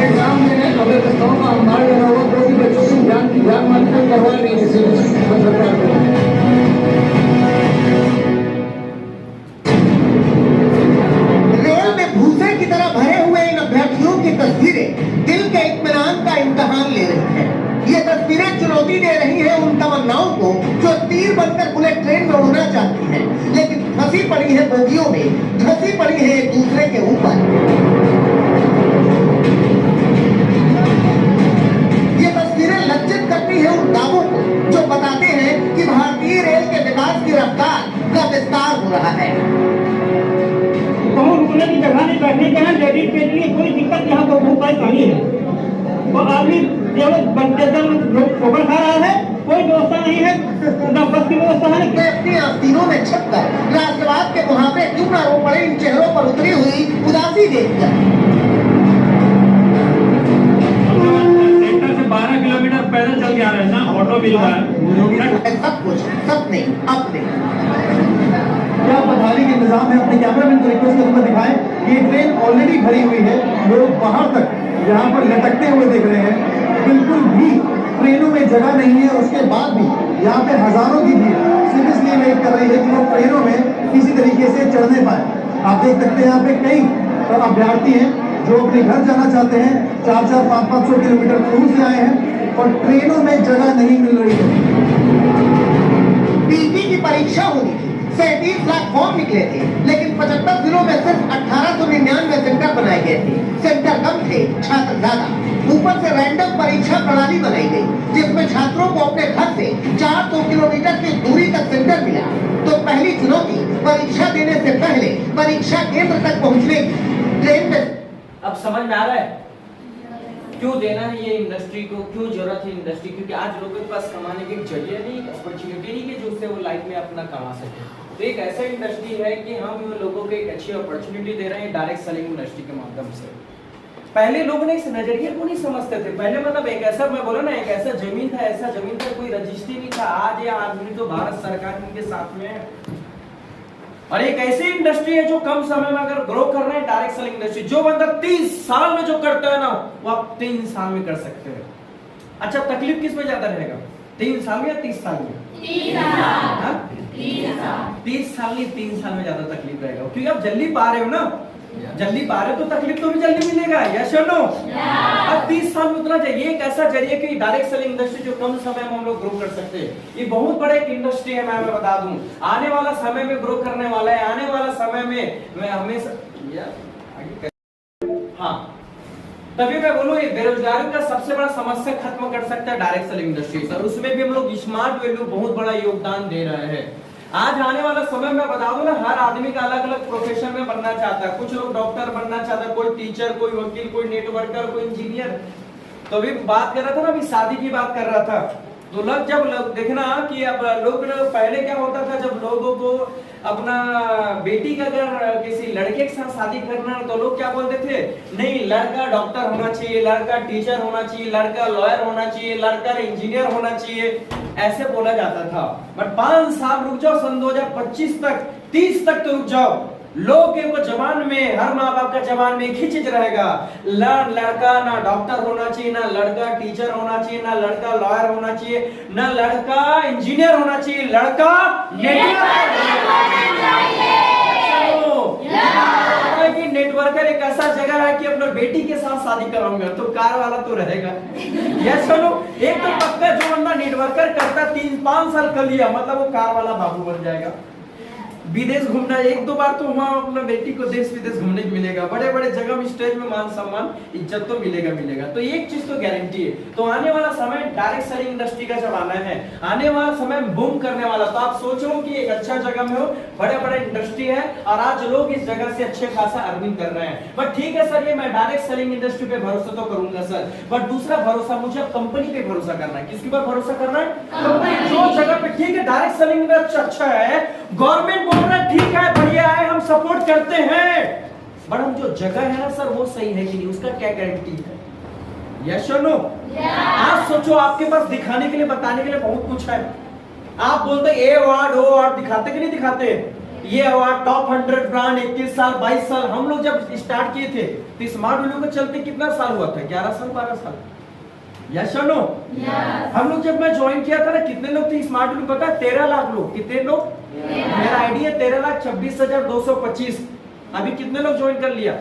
एग्जाम में अगर प्रस्ताव का अंबार लगा हुआ तो भी बच्चों को ध्यान मात्र करवा नहीं है सरकार को। रेल में भूसे की तरह भरे हुए इन अभ्यर्थियों की तस्वीरें दिल के इत्मीनान का इम्तहान ले रही हैं। ये तस्वीरें चुनौती दे रही हैं उन तमन्नाओं को जो तीर बनकर बुलेट ट्रेन में उड़ना चाहती हैं, लेकिन फंसी पड़ी है बोगियों में, धंसी पड़ी है एक दूसरे के ऊपर। ये तस्वीरें लज्जित करती है उन दावों को जो बताते हैं कि भारतीय रेल के विकास की रफ्तार का विस्तार हो रहा है। कहीं रुकने की जगह नहीं, बैठने के यहाँ लेडीज के लिए कोई दिक्कत यहाँ पर बहुत परेशानी है। तो आदमी केवल लोग ठोकर खा रहा है, कोई व्यवस्था नहीं है, न बस की व्यवस्था है। वे अपनी आस्तीनों में छपकर राष्ट्रवाद के मुहावरे क्यों ना रो पड़े इन चेहरों पर उतरी हुई उदासी देखकर। हम लोग सेंटर से 12 किलोमीटर पैदल चल के आ रहे हैं ना, ऑटो मिल रहा है। सब कुछ सपने अपने क्या पधारी के इंतजाम में अपने कैमरामैन को रिक्वेस्ट करूंगा दिखाएं कि ये ट्रेन ऑलरेडी भरी हुई है, लोग बाहर तक यहाँ पर लटकते हुए दिख रहे हैं, बिल्कुल भी ट्रेनों में जगह नहीं है। उसके बाद भी यहाँ पे हजारों की भीड़ सिर्फ इसलिए वेट कर रही है कि वो ट्रेनों में किसी तरीके से चढ़ नहीं पाए। आप देख सकते हैं यहाँ पे कई अभ्यर्थी हैं जो अपने घर जाना चाहते हैं, 400, 500 किलोमीटर दूर से आए हैं और ट्रेनों में जगह नहीं मिल रही है। पीटी की परीक्षा होनी थी, 37 लाख फॉर्म निकले थे, लेकिन 75 जिलों में सिर्फ 1899 सेंटर बनाए गए थे। सेंटर कम थे, छात्र ज्यादा। ऊपर से रैंडम परीक्षा प्रणाली बनाई गई जिसमें छात्रों को अपने घर से 400 किलोमीटर की दूरी तक सेंटर मिला। तो पहली चुनौती परीक्षा देने से पहले परीक्षा केंद्र तक पहुंचने की। ट्रेन में अब समझ में आ रहा है क्यों देना है ये इंडस्ट्री को, क्यों जरूरत है इंडस्ट्री? क्योंकि आज लोगों के पास कमाने की जरिया नहीं, अपॉर्चुनिटी नहीं कि जो उससे वो लाइफ में अपना कमा सके। तो एक ऐसा इंडस्ट्री है कि हम लोगों को एक अच्छी अपॉर्चुनिटी दे रहे हैं डायरेक्ट सेलिंग इंडस्ट्री के माध्यम से। पहले लोग ने इस नजरिए को नहीं समझते थे। पहले मतलब एक ऐसा, मैं बोला ना, एक ऐसा जमीन था, ऐसा जमीन था, कोई रजिस्ट्री नहीं था। आज ये आदमी तो भारत सरकार के साथ में है और एक ऐसी इंडस्ट्री है जो कम समय में अगर ग्रो कर रहे हैं, डायरेक्ट सेलिंग इंडस्ट्री। जो बंदा 30 साल में जो करता है ना, वो आप 3 साल में कर सकते हैं। अच्छा, तकलीफ किस में ज्यादा रहेगा, 3 साल में या 30 साल में? 30 साल नहीं, 3 साल में ज्यादा तकलीफ रहेगा, क्योंकि आप जल्दी पा रहे हो ना, जल्दी पा रहे हो तो तकलीफ तो भी जल्दी मिलेगा। यस और नो? अब 30 साल में उतना चाहिए। एक ऐसा जरिए कि डायरेक्ट सेलिंग इंडस्ट्री जो कम समय में हम लोग ग्रो कर सकते हैं। ये बहुत बड़ा एक इंडस्ट्री है। मैं बता दूं, आने वाला समय में ग्रो करने वाला है। आने वाला समय में मैं हमेशा हाँ, तभी मैं बोलूं, ये बेरोजगारी का सबसे बड़ा समस्या खत्म कर सकता है डायरेक्ट सेलिंग इंडस्ट्री। और उसमें भी हम लोग स्मार्ट वैल्यू बहुत बड़ा योगदान दे रहे हैं। आज आने वाला समय में बता दूं ना, हर आदमी का अलग अलग प्रोफेशन में बनना चाहता है। कुछ लोग डॉक्टर बनना चाहता है, कोई टीचर, कोई वकील, कोई नेटवर्कर, कोई इंजीनियर। तो अभी बात कर रहा था ना, अभी शादी की बात कर रहा था। तो जब देखना कि अब लोग पहले क्या होता था, जब लोगों को अपना बेटी का अगर किसी लड़के के साथ शादी करना तो लोग क्या बोलते थे, नहीं लड़का डॉक्टर होना चाहिए, लड़का टीचर होना चाहिए, लड़का लॉयर होना चाहिए, लड़का इंजीनियर होना चाहिए, ऐसे बोला जाता था। बट 5 साल रुक जाओ, सन 2025 तक 30 तक तो रुक जाओ, लोग के जबान में, हर माँ बाप का जबान में एक ही चीज रहेगा, लड़का ना डॉक्टर होना चाहिए, ना लड़का टीचर होना चाहिए, ना लड़का लॉयर होना चाहिए, ना लड़का इंजीनियर होना चाहिए, लड़का नेटवर्कर एक ऐसा जगह है कि अपने बेटी के साथ शादी कराऊंगा तो कार वाला तो रहेगा। यस चलो, एक तो पक्का जो बंदा नेटवर्कर करता 3-5 साल कर लिया, मतलब वो कार वाला बाबू बन जाएगा। विदेश घूमना 1-2 बार तो वहाँ अपना बेटी को देश विदेश घूमने को मिलेगा, बड़े बड़े जगह में स्टेज में मान सम्मान इज्जत तो मिलेगा। तो एक चीज तो गारंटी है। तो आने वाला समय डायरेक्ट सेलिंग इंडस्ट्री का जब आना है, आने वाला समय बूम करने वाला, तो आप सोचो कि एक अच्छा जगह में हो, बड़े बड़े इंडस्ट्री है और आज लोग इस जगह से अच्छे खासा अर्निंग कर रहे हैं। बट ठीक है सर, ये मैं डायरेक्ट सेलिंग इंडस्ट्री पे भरोसा तो करूंगा सर, बट दूसरा भरोसा मुझे कंपनी पे भरोसा करना है। किसके ऊपर भरोसा करना है? कंपनी। जो जगह पे ठीक है डायरेक्ट सेलिंग में अच्छा है, गवर्नमेंट ठीक है बढ़िया है, हम सपोर्ट करते हैं, बट हम जो जगह है ना सर वो सही है कि नहीं, उसका क्या गारंटी है? यस और नो? आप सोचो, आपके पास दिखाने के लिए, बताने के लिए बहुत कुछ है। आप बोलते ए अवार्ड वो अवार्ड, दिखाते कि नहीं दिखाते? ये अवार्ड टॉप 100 ब्रांड, 21 साल 22 साल। हम लोग जब स्टार्ट किए थे तो स्मार्ट वैल्यू के चलते कितना साल हुआ था? 11 साल 12 साल। यस और नो? हम लोग जब मैं ज्वाइन किया था ना, कितने लोग थे स्मार्ट वैल्यू पता? 13 लाख लोग। कितने लोग? मेरा आईडी है 13,26,225। अभी कितने लोग ज्वाइन कर लिया?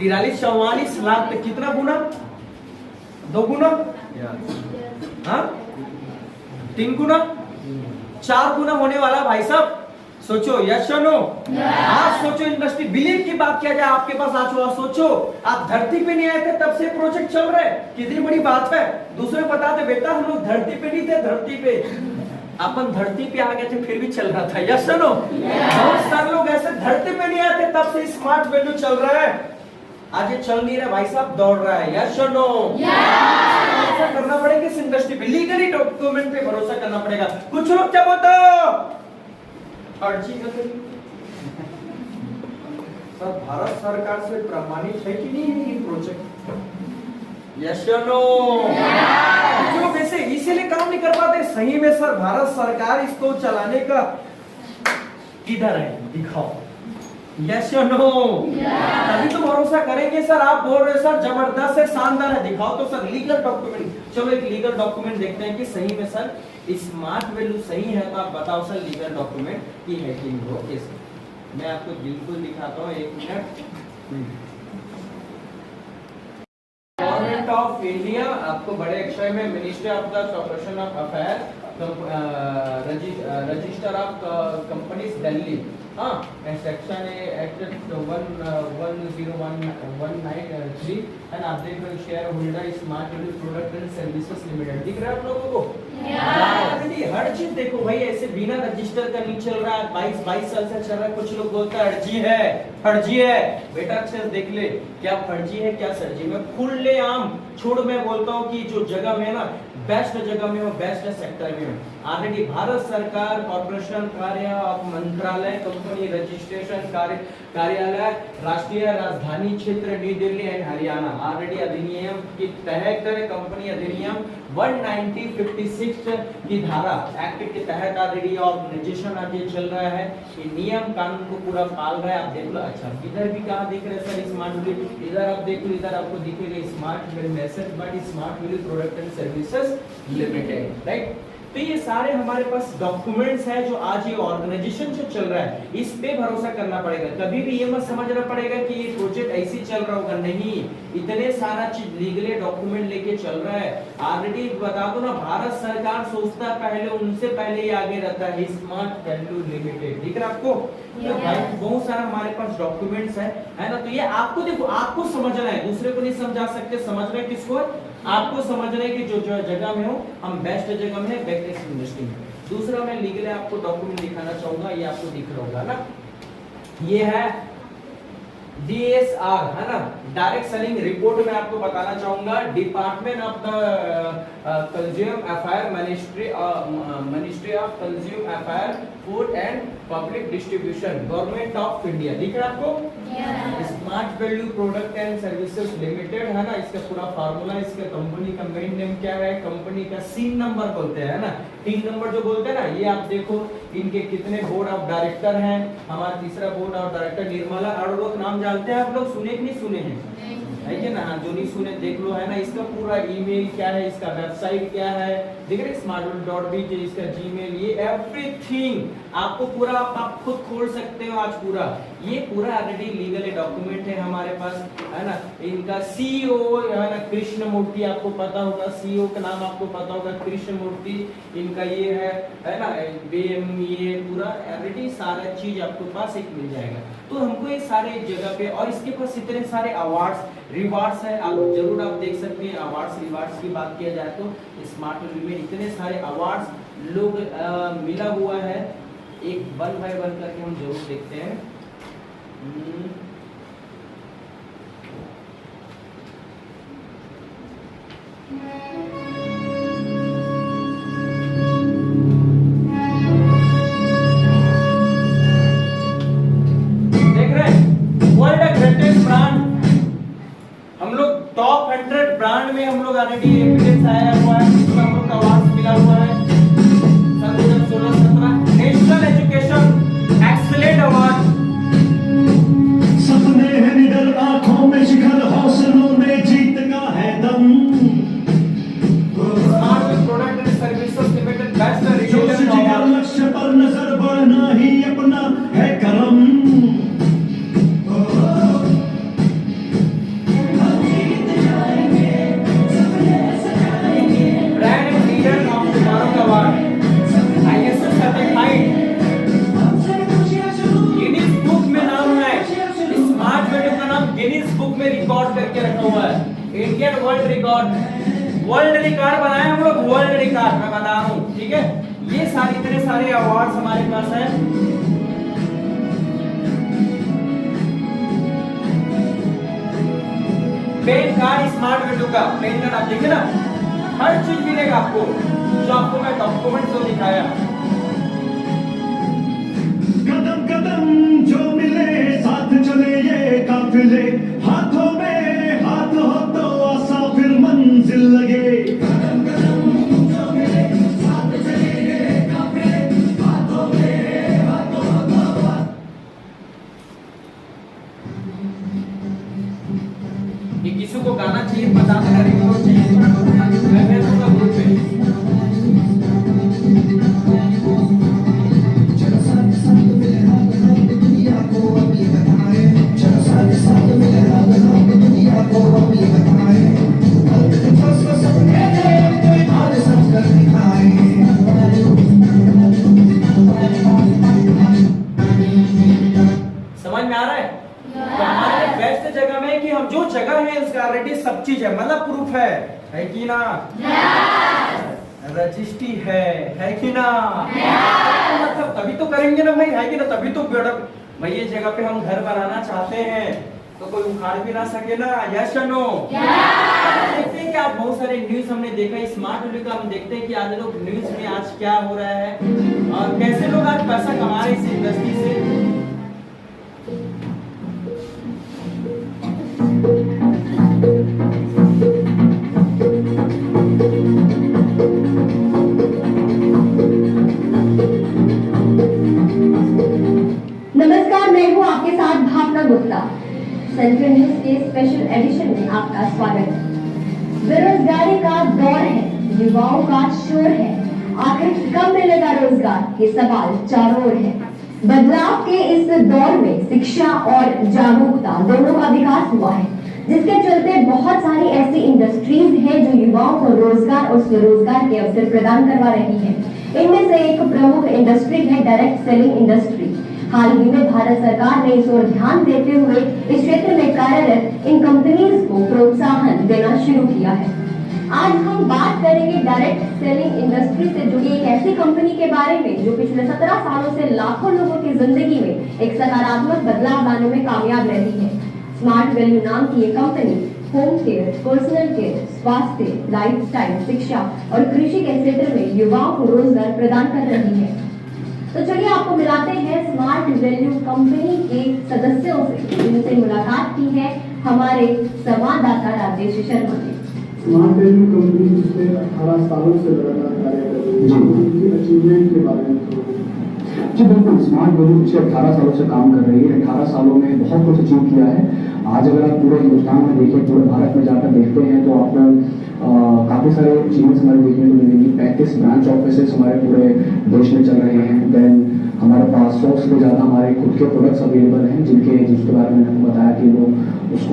43-44 लाख। तक कितना गुना? 2 गुना? हाँ 3 गुना? 4 गुना होने वाला भाई साहब। सोचो। यस और नो? आप सोचो, इंडस्ट्री बिलीव की बात किया जाए, आपके पास आज हुआ, सोचो आप धरती पे नहीं आए थे तब से प्रोजेक्ट चल रहे, कितनी बड़ी बात है। दूसरे बताते बेटा हम लोग धरती पे नहीं थे, धरती पे अपन धरती पे आ गए थे फिर भी चल रहा था। यस और नो? बहुत सारे लोग ऐसे धरती पे नहीं आते तब से स्मार्ट वैल्यू चल रहा है, आज ये चल नहीं रहा भाई साहब, दौड़ रहा है। यस और नो? ऐसा करना पड़ेगा इस इंडस्ट्री पे, लीगली डॉक्यूमेंट पे भरोसा करना पड़ेगा। कुछ लोग क्या बोलते अर्जी सर भारत सरकार से प्रमाणित है कि नहीं है ये प्रोजेक्ट? यस और नो? जो वैसे इसीलिए काम नहीं कर पाते सही में सर, भारत सरकार इसको चलाने का किधर है दिखाओ। यस और नो? तभी तो भरोसा करेंगे सर। आप बोल रहे सर जबरदस्त है, शानदार है, दिखाओ तो सर लीगल डॉक्यूमेंट। चलो एक लीगल डॉक्यूमेंट देखते हैं कि सही में सर स्मार्ट वैल्यू सही है, तो आप बताओ सर लीगल डॉक्यूमेंट की है कि नहीं हो। मैं आपको बिल्कुल दिखाता हूँ, 1 मिनट। गवर्नमेंट ऑफ इंडिया, आपको बड़े अक्षर में ministry of the corporation of affair, register of companies Delhi, section act 10119 and आप देख रहे हो share holder smart value product and services limited. दिख रहा है आप लोगों को? हर चीज देखो भाई, ऐसे बिना रजिस्टर का नहीं चल रहा है, 22 साल से चल रहा है। कुछ लोग बोलते हैं फर्जी है बेटा, अच्छे से देख ले क्या फर्जी है क्या सर जी। मैं खुले आम छोड़ मैं बोलता हूँ कि जो जगह में ना बेस्ट जगह में हो, बेस्ट सेक्टर में हो। ऑलरेडी भारत सरकार कॉर्पोरेशन कार्य मंत्रालय कंपनी रजिस्ट्रेशन कार्यालय राष्ट्रीय राजधानी क्षेत्र new Delhi and Haryana already अधिनियम के तहत कंपनी अधिनियम 1956 की धारा एक्ट के तहत ऑलरेडी ऑर्गेनाइजेशन आज ये चल रहा है, ये नियम कानून को पूरा पाल रहा है। आप देख लो। अच्छा इधर भी कहाँ दिख रहे हैं सर स्मार्ट वैल्यू? इधर आप देख लो, इधर आपको दिखेगा smart value message but smart value product and services limited, right. तो ये सारे हमारे पास डॉक्यूमेंट्स हैं जो आज ये ऑर्गेनाइजेशन जो चल रहा है इस पे भरोसा करना पड़ेगा। कभी भी ये मत समझना पड़ेगा कि ये प्रोजेक्ट ऐसे चल रहा होगा, नहीं, इतने सारा चीज लीगली डॉक्यूमेंट लेके चल रहा है। ऑलरेडी बता दो ना, भारत सरकार सोचता पहले, उनसे पहले ही आगे रहता है स्मार्ट वैल्यू लिमिटेड। दिख रहा है आपको? तो भाई बहुत सारा हमारे पास डॉक्यूमेंट्स है ना। तो ये आपको देखो, आपको समझना है, दूसरे को नहीं समझा सकते। समझना है किसको? आपको समझना है कि जो जगह में हो हम बेस्ट जगह में, बेस्ट इंडस्ट्री में। दूसरा मैं लीगली आपको डॉक्यूमेंट दिखाना चाहूंगा, ये आपको दिख रहा होगा ना, ये है DSR है ना, डायरेक्ट सेलिंग रिपोर्ट में आपको बताना चाहूंगा, department of the consumer affair, ministry of consumer affair, food and public distribution, government of India. दिख रहा है आपको? Smart value product and services limited है ना, इसका पूरा फार्मूला, इसका कंपनी का मेन नेम क्या है, कंपनी का सीन नंबर बोलते हैं ना, 3 नंबर जो बोलते हैं ना, ये आप देखो इनके कितने बोर्ड ऑफ डायरेक्टर हैं। हमारा तीसरा board of director Nirmala Arora, नाम जानते हैं आप लोग, सुने कि नहीं सुने हैं? है कि ना? जो नहीं सुने देख लो है ना। इसका पूरा ईमेल क्या है, इसका वेबसाइट क्या है, देख रहे smartworld.biz, इसका जीमेल, ये एवरीथिंग आपको पूरा आप खुद खोल सकते हो आज पूरा। ये पूरा ऑलरेडी लीगल डॉक्यूमेंट है हमारे पास, है ना। इनका सीईओ है ना कृष्ण मूर्ति, आपको पता होगा, सीईओ का नाम आपको पता होगा कृष्ण मूर्ति, इनका ये है ना, ये पूरा ऑलरेडी सारा चीज आपको पास एक मिल जाएगा। तो हमको ये सारे जगह पे, और इसके पास इतने सारे अवार्ड्स रिवार्ड्स है, आप जरूर आप देख सकते हैं। अवार्ड्स रिवार्ड्स की बात किया जाए तो स्मार्ट वैल्यू में इतने सारे अवार्ड्स लोग मिला हुआ है। एक 1 बाय 1 करके हम जरूर देखते हैं। देख रहे हैं वर्ल्ड ग्रेटेस्ट ब्रांड, हम लोग टॉप 100 ब्रांड में हम लोग ऑलरेडी एविडेंस आया हुआ है, इसमें हम लोग का अवार्ड मिला हुआ है। सन 2016-17 नेशनल एजुकेशन एक्सीलेंट अवार्ड। सपने हैं निडर आंखों में शिखर, हौसलों में जीत का है दम। Smart product and services limited best retailer award. लक्ष्य पर नजर, बढ़ना ही अपना है कर्म। इंडियन वर्ल्ड रिकॉर्ड बनाए हम लोग, वर्ल्ड रिकॉर्ड मैं बता रहा हूँ, ठीक है। ये सारे इतने सारे अवार्ड्स हमारे पास है। पेन कार्ड स्मार्ट वैल्यू का पेन कार्ड आप देखिए ना, हर चीज मिलेगा आपको, जो आपको मैं डॉक्यूमेंट से दिखाया। कदम कदम जो मिले साथ चले ये काफिले, हाथों में हाथ हो तो आसा फिर मंजिल लगे। कदम कदम जो मिले साथ चले ये काफिले, हाथों में हाथ हो तो आसा। ये किसी को गाना चाहिए, बता देना, रिकॉर्ड चाहिए, मैं दूंगा ग्रुप पे। समझ में आ रहा है? तो हमारे बेस्ट जगह में कि हम जो जगह है उसका ऑलरेडी सब चीज है, मतलब प्रूफ है कि ना? रजिस्ट्री है कि ना? मतलब तभी तो करेंगे ना भाई, है कि ना? तभी तो भाई ये जगह पे हम घर बनाना चाहते हैं तो कोई उखाड़ भी ना सके ना, यस और नो? देखते हैं कि आज बहुत सारे न्यूज हमने देखा स्मार्ट वैल्यू का, हम देखते हैं कि आज लोग न्यूज में आज क्या हो रहा है और कैसे लोग आज पैसा कमा रहे इस इंडस्ट्री से। नमस्कार, मैं हूँ आपके साथ भावना गुप्ता। सेंट्रल न्यूज के स्पेशल एडिशन में आपका स्वागत है। बेरोजगारी का दौर है, युवाओं का शोर है, आखिर कब मिलेगा रोजगार, ये सवाल चारों ओर है। बदलाव के इस दौर में शिक्षा और जागरूकता दोनों का विकास हुआ है, जिसके चलते बहुत सारी ऐसी इंडस्ट्रीज हैं जो युवाओं को रोजगार और स्वरोजगार के अवसर प्रदान करवा रही है। इनमें से एक प्रमुख इंडस्ट्री है डायरेक्ट सेलिंग इंडस्ट्री। हाल ही में भारत सरकार ने इस ओर ध्यान देते हुए इस क्षेत्र में कार्यरत इन कंपनीज को प्रोत्साहन देना शुरू किया है। आज हम बात करेंगे डायरेक्ट सेलिंग इंडस्ट्री से जुड़ी एक ऐसी कंपनी के बारे में जो पिछले 17 सालों से लाखों लोगों के जिंदगी में एक सकारात्मक बदलाव लाने में कामयाब रही है। स्मार्ट वैल्यू नाम की ये company home care, personal care, स्वास्थ्य, लाइफस्टाइल, शिक्षा और कृषि के क्षेत्र में युवाओं को रोजगार प्रदान कर रही है। तो चलिए आपको मिलाते हैं स्मार्ट वैल्यू कंपनी के सदस्यों से, जिनसे मुलाकात की है हमारे संवाददाता राजेश शर्मा ने। स्मार्ट वैल्यू कंपनी पिछले 18 सालों से लगातार कार्य कर रही है, उनकी अचीवमेंट के बारे में जी बिल्कुल, स्मार्ट वैल्यू पिछले 18 सालों से काम कर रही है। 18 सालों में बहुत कुछ अचीव किया है। आज अगर आप पूरे हिंदुस्तान में देखें, पूरे भारत में जाकर देखते हैं तो आपको काफ़ी सारे अचीवमेंट्स हमारे देखने को मिलेंगी। 35 ब्रांच ऑफिसेस हमारे पूरे देश में चल रहे हैं। देन हमारे पास 100 से ज़्यादा हमारे खुद के प्रोडक्ट्स अवेलेबल हैं, जिसके बारे में मैंने बताया कि वो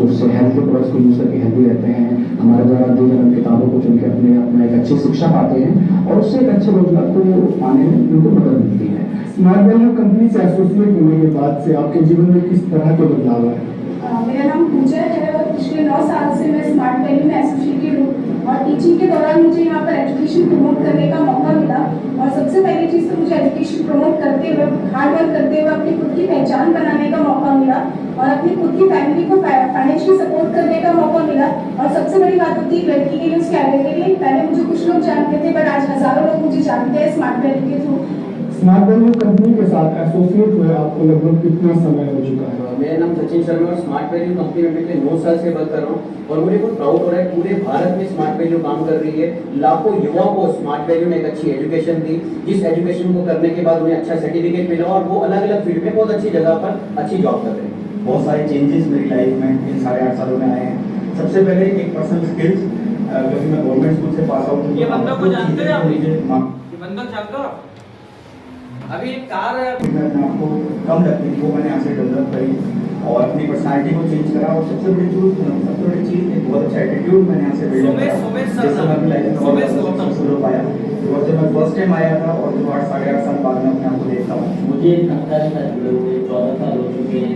उससे हेल्थ के प्रोडक्ट्स को यूज़ करके हेल्दी रहते हैं। हमारे द्वारा दी जाने किताबों को चुन के अपना एक अच्छी शिक्षा पाते हैं और उससे एक अच्छे रोजगार को पाने में उनको मदद मिलती है। स्मार्ट वैल्यू कंपनी से एसोसिएट होने के बाद से आपके जीवन में किस तरह के बदलाव आए? मेरा नाम पूजा है और पिछले 9 साल से मैं स्मार्ट वैल्यू में एसोसिएटेड हूँ और टीचिंग के दौरान मुझे यहाँ पर एजुकेशन प्रमोट करने का मौका मिला। और सबसे पहली चीज़ तो मुझे एजुकेशन प्रमोट करते हुए, हार्ड वर्क करते हुए अपनी खुद की पहचान बनाने का मौका मिला और अपनी खुद की फैमिली को फाइनेंशियली सपोर्ट करने का मौका मिला। और सबसे बड़ी बात होती है लड़की के लिए, उसके आगे के लिए। पहले मुझे कुछ लोग जानते थे, बट आज हज़ारों लोग मुझे जानते हैं स्मार्ट वैल्यू के थ्रू। स्मार्ट वैल्यू कंपनी के साथ एसोसिएट हुए आपको लगभग कितना समय हो चुका है? मेरा नाम सचिन शर्मा और स्मार्ट वैल्यू कंपनी में पिछले 9 साल से वर्क कर रहा हूँ और मुझे बहुत प्राउड हो रहा है। पूरे भारत में स्मार्ट वैल्यू काम कर रही है। लाखों युवाओं को स्मार्ट वैल्यू ने एक अच्छी एजुकेशन दी, जिस एजुकेशन को करने के बाद उन्हें अच्छा सर्टिफिकेट मिला और वो अलग अलग फील्ड में बहुत अच्छी जगह पर अच्छी जॉब कर रहे हैं। बहुत सारे चेंजेस मेरी लाइफ में इन 8.5 सालों में आए हैं। सबसे पहले एक पर्सनल स्किल्स, क्योंकि मैं गवर्नमेंट स्कूल से पास आउट हूँ। ये बंदा को जानते हैं आप? ये बंदा जानते हो? अभी एक कार है, आपको कम लगती थी, वो मैंने यहाँ से डेवलप करी और अपनी पर्सनालिटी को चेंज करा। और सबसे बड़ी चीज़ एक बहुत अच्छा एटीट्यूड मैंने यहाँ से बिल्ड करा, जिससे मैं अपनी लाइफ में बहुत सक्सेसफुल हो पाया। और जब मैं फर्स्ट टाइम आया था और जो 8-8.5 साल बाद में अपने आप को देखता हूँ, मुझे 14 साल हो चुके हैं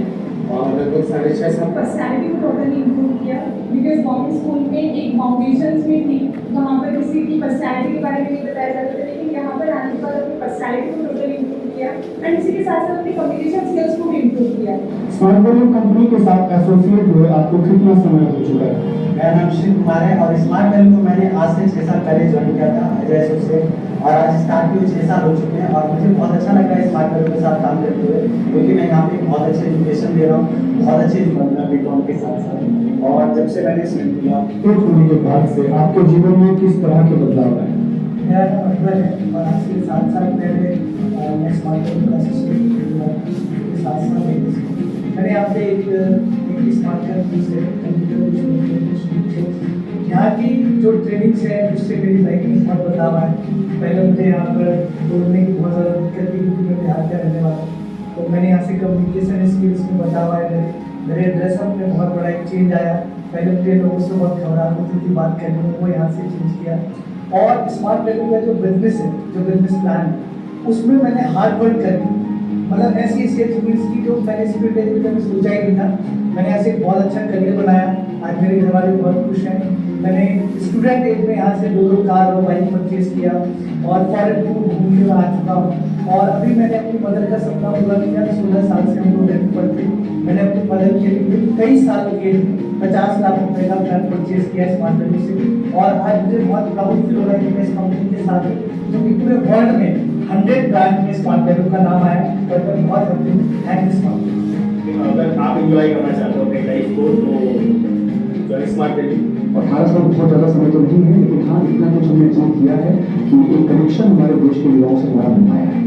और लगभग 6.5 साल पर्सनैलिटी को टोटली इम्प्रूव किया, बिकॉज गवर्नमेंट स्कूल में एक फाउंडेशन में थी, वहाँ पर किसी की पर्सनैलिटी के बारे में नहीं बताया जाता था, लेकिन यहाँ पर आने के बाद अपनी पर्सनैलिटी को टोटली इम्प्रूव किया एंड इसी के साथ साथ अपनी कम्युनिकेशन स्किल्स को भी इम्प्रूव किया। स्मार्ट वैल्यू कंपनी के साथ एसोसिएट हुए आपको कितना समय हो चुका है? मेरा नाम शिव कुमार है और स्मार्ट वैल्यू को मैंने आज से 6 साल पहले ज्वाइन किया था एज एसोसिएट और आज स्टार्ट हुए 6 साल हो चुके हैं। और मुझे बहुत अच्छा लग रहा है स्मार्ट वैल्यू के साथ काम करते हुए, क्योंकि मैं यहाँ पे बहुत अच्छे एजुकेशन दे रहा हूँ, बहुत अच्छे बीकॉम के साथ साथ। और जब से मैंने होने के बाद से आपके जीवन में किस तरह के बदलाव आए? मेरा नाम अकबर है और आज से 7 साल पहले मैं स्मार्ट वैल्यू का एसोसिएट हुआ। के साथ साथ मैंने यहाँ पे एक स्मार्ट वैल्यू से यहाँ की जो ट्रेनिंग्स है उससे मेरी लाइफ में बहुत बदलाव आया। पहले मुझे यहाँ पर बोलने की बहुत ज़्यादा दिक्कत थी, क्योंकि मैं बिहार का रहने वाला, तो मैंने यहाँ से कम्युनिकेशन स्किल्स में बदलाव आया। मेरे ड्रेसअप में बहुत बड़ा एक चेंज आया। पहले मुझे लोगों से बहुत घबराहट होती थी बात करने में, वो यहाँ से चेंज किया। और स्मार्ट वैल्यू का जो बिजनेस है, जो बिजनेस प्लान है, उसमें मैंने हार्ड वर्क करी, मतलब ऐसी अचीवमेंट्स की जो मैंने इसके पहले कभी सोचा ही नहीं था। मैंने ऐसे बहुत अच्छा करियर बनाया। आज मेरे घर वाले बहुत खुश हैं। मैंने स्टूडेंट एज में यहाँ से 2 कार और बाइक परचेज किया और फॉरेन टूर घूमने आ चुका हूँ। और अभी मैंने अपनी मदर का सपना पूरा किया। 16 साल से हम लोग रेंट पर थे। मैंने अपनी मदर के लिए कई साल के 50 लाख रुपए का फ्लैट परचेज किया स्मार्ट वैल्यू से। और आज मुझे बहुत प्राउड फील हो रहा है कि मैं इस कंपनी के साथ हूँ, जो कि पूरे वर्ल्ड में 100 ब्रांच में स्मार्ट वैल्यू का नाम आया। और मैं बहुत हैप्पी हूँ। Thank you smart. अगर आप एंजॉय करना चाहते हो अपनी लाइफ को तो स्मार्ट वैल्यू। 18 साल बहुत ज़्यादा समय तो नहीं है, लेकिन हाँ इतना कुछ हमने अचीव किया है कि एक कनेक्शन हमारे देश के युवाओं से हमारा बन पाया है।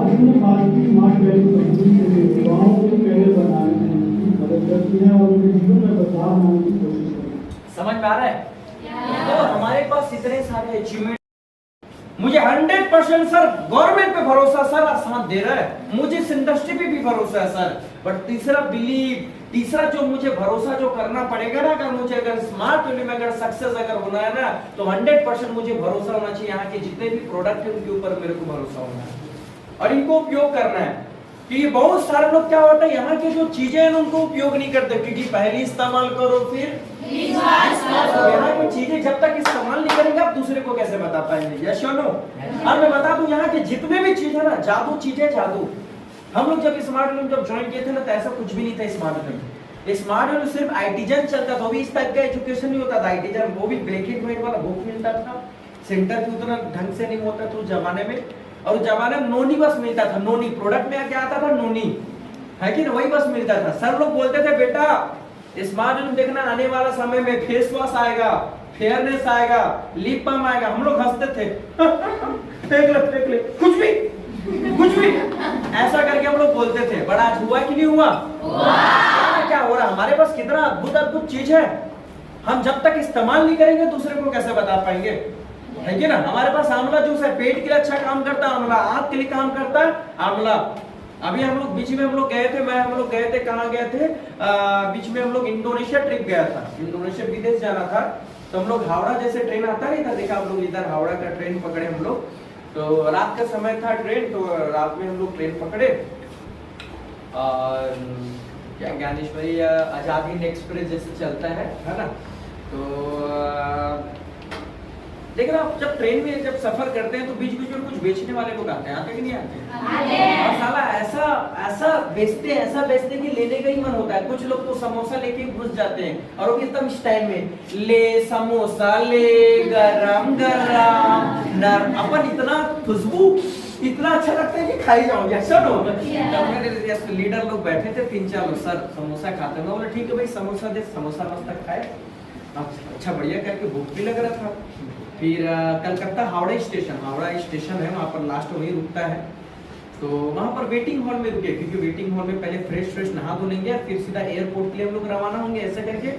आज हमने स्मार्ट वैल्यू कंपनी के युवाओं को कैरियर बनाने में मदद करती है और उनके जीवन में बदलाव लाने की कोशिश करती है। समझ में आ रहा है? तो हमारे पास इतने सारे अचीवमेंट, मुझे 100% सर गवर्नमेंट पे भरोसा सर साथ दे रहा है, मुझे इस इंडस्ट्री पे भी भरोसा है सर। बट तीसरा जो मुझे भरोसा जो करना पड़ेगा ना, अगर मुझे अगर स्मार्ट वैल्यू में अगर सक्सेस अगर होना है ना, तो 100% मुझे भरोसा होना चाहिए यहाँ के जितने भी प्रोडक्ट है उनके ऊपर मेरे को भरोसा होना है और इनको उपयोग करना है। क्योंकि बहुत सारे लोग क्या होता है, यहाँ की जो चीजें हैं उनको उपयोग नहीं करते, क्योंकि पहले इस्तेमाल करो फिर यहाँ की चीजें जब तक इस्तेमाल नहीं करेंगे आप दूसरे को कैसे बता पाएंगे? यस और नो? अब मैं बता दूं यहाँ के जितने भी चीज है ना, जादू चीजें जादू, हम लोग जब स्मार्ट वैल्यू जब ज्वाइन किए थे ना, तो ऐसा कुछ भी नहीं था स्मार्ट वैल्यू। स्मार्ट वैल्यू सिर्फ आईटीजन चलता था, वो भी इस टाइप का एजुकेशन नहीं होता था। आईटीजन वो भी ब्लैक एंड व्हाइट वाला बुक मिलता था, सेंटर भी उतना ढंग से नहीं होता था उस जमाने में। और उस जमाने में नोनी बस मिलता था, नोनी प्रोडक्ट में क्या आता था, नोनी है कि ना, वही बस मिलता था। सर लोग बोलते थे बेटा स्मार्ट वैल्यू देखना, आने वाला समय में फेस वॉश आएगा, फेयरनेस आएगा, लिप बाम आएगा। हम लोग हंसते थे फेंक ले कुछ भी ऐसा करके हम लोग बोलते थे। बड़ा आज हुआ कि नहीं हुआ? क्या हो रहा? हमारे पास कितना अद्भुत अद्भुत चीज है, हम जब तक इस्तेमाल नहीं करेंगे दूसरे को कैसे बता पाएंगे, है कि ना। हमारे पास आंवला जूस है, पेट के लिए अच्छा काम करता है आंवला, आंख के लिए काम करता है आंवला। अभी हम लोग बीच में हम लोग गए थे, हम लोग गए थे, कहाँ गए थे, बीच में हम लोग इंडोनेशिया ट्रिप गया था, इंडोनेशिया विदेश जाना था। तो हम लोग हावड़ा जैसे ट्रेन आता नहीं था, देखा हम लोग इधर हावड़ा का ट्रेन पकड़े हम लोग। तो रात का समय था ट्रेन, तो रात में हम लोग ट्रेन पकड़े और क्या ज्ञानेश्वरी आजाद हिंद एक्सप्रेस जैसे चलता है ना। तो लेकिन आप जब ट्रेन में जब सफर करते हैं तो बीच बीच में कुछ बेचने वाले लोग आते हैं, आते कि नहीं आते? और साला ऐसा बेचते कि लेने का ही मन होता है। कुछ लोग तो समोसा लेके घुस जाते हैं और वो एकदम स्टाइल में ले समोसा ले गरम गरम, अपन इतना खुशबू इतना अच्छा लगता है कि खाई जाओगे। चलो मेरे लीडर लोग बैठे थे 3-4 लोग, सर समोसा खाते हैं। मैं बोला ठीक है भाई समोसा दे, समोसा मस्त खाए। अच्छा बढ़िया करके भूख भी लग रहा था। फिर कलकत्ता हावड़ा स्टेशन है, वहाँ पर लास्ट वही रुकता है। तो वहाँ पर वेटिंग हॉल में रुके, क्योंकि वेटिंग हॉल में पहले फ्रेश नहा धो लेंगे, फिर सीधा एयरपोर्ट के लिए हम लोग रवाना होंगे ऐसे करके।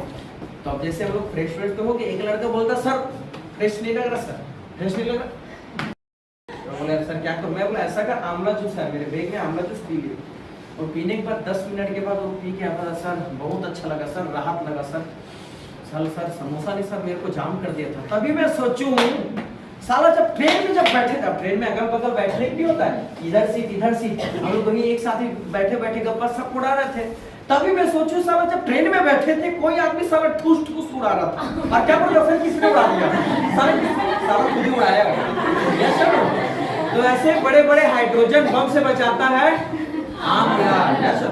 तो अब जैसे हम लोग फ्रेश तो हो गए, एक लड़का बोलता सर फ्रेश नहीं लग रहा, सर फ्रेश नहीं लग रहा। तो बोला सर क्या करूँ? मैं बोला ऐसा कर, आंवला जूस है मेरे बैग में, आंवला जूस पी लियो। और पीने के बाद 10 मिनट के बाद वो पी के आता, सर बहुत अच्छा लगा सर, राहत लगा सर। सर समोसा नहीं सर मेरे को जाम कर दिया था। तभी मैं सोचूं साला जब ट्रेन में बैठे था, ट्रेन में अगल बगल बैठने भी होता है, इधर सीट हम लोग वही एक साथ ही बैठे गप्पा सब उड़ा रहे थे। तभी मैं सोचूं साला जब ट्रेन में बैठे थे कोई आदमी साला ठूस उड़ा रहा था, और क्या बोलो फिर किसने उड़ा दिया? साला खुद ही उड़ाया। तो ऐसे बड़े बड़े हाइड्रोजन बम से बचाता है आंवला।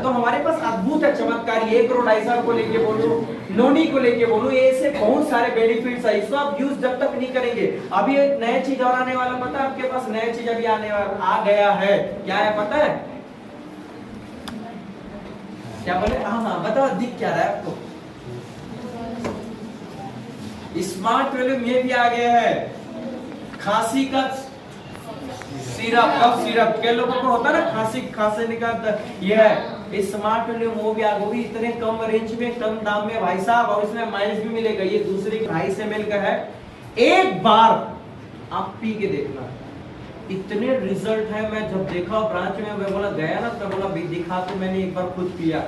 तो हमारे पास अद्भुत है चमत्कार, ये क्रोडाइसा को लेके बोलो, नोनी को लेके बोलो, ऐसे बहुत सारे बेनिफिट्स है। इसको आप यूज जब तक नहीं करेंगे, अभी एक नया चीज और आने वाला, पता है आपके पास नया चीज अभी आने वाला आ गया है, क्या है पता है? क्या बोले? हाँ बताओ, दिख क्या रहा है आपको? स्मार्ट वैल्यू में भी आ गया है खांसी का सिरप। कब सिरप के लोगों को होता है ना खांसी निकालता, ये है स्मार्ट वैल्यू वो भी इतने कम रेंज में, कम दाम में भाई साहब, और इसमें माइल्स भी मिलेगा। ये दूसरी 250 ml का है, एक बार आप पी के देखना, इतने रिजल्ट है। मैं जब देखा ब्रांच में, मैं बोला गया ना, तो बोला दिखा, तो मैंने एक बार खुद पिया,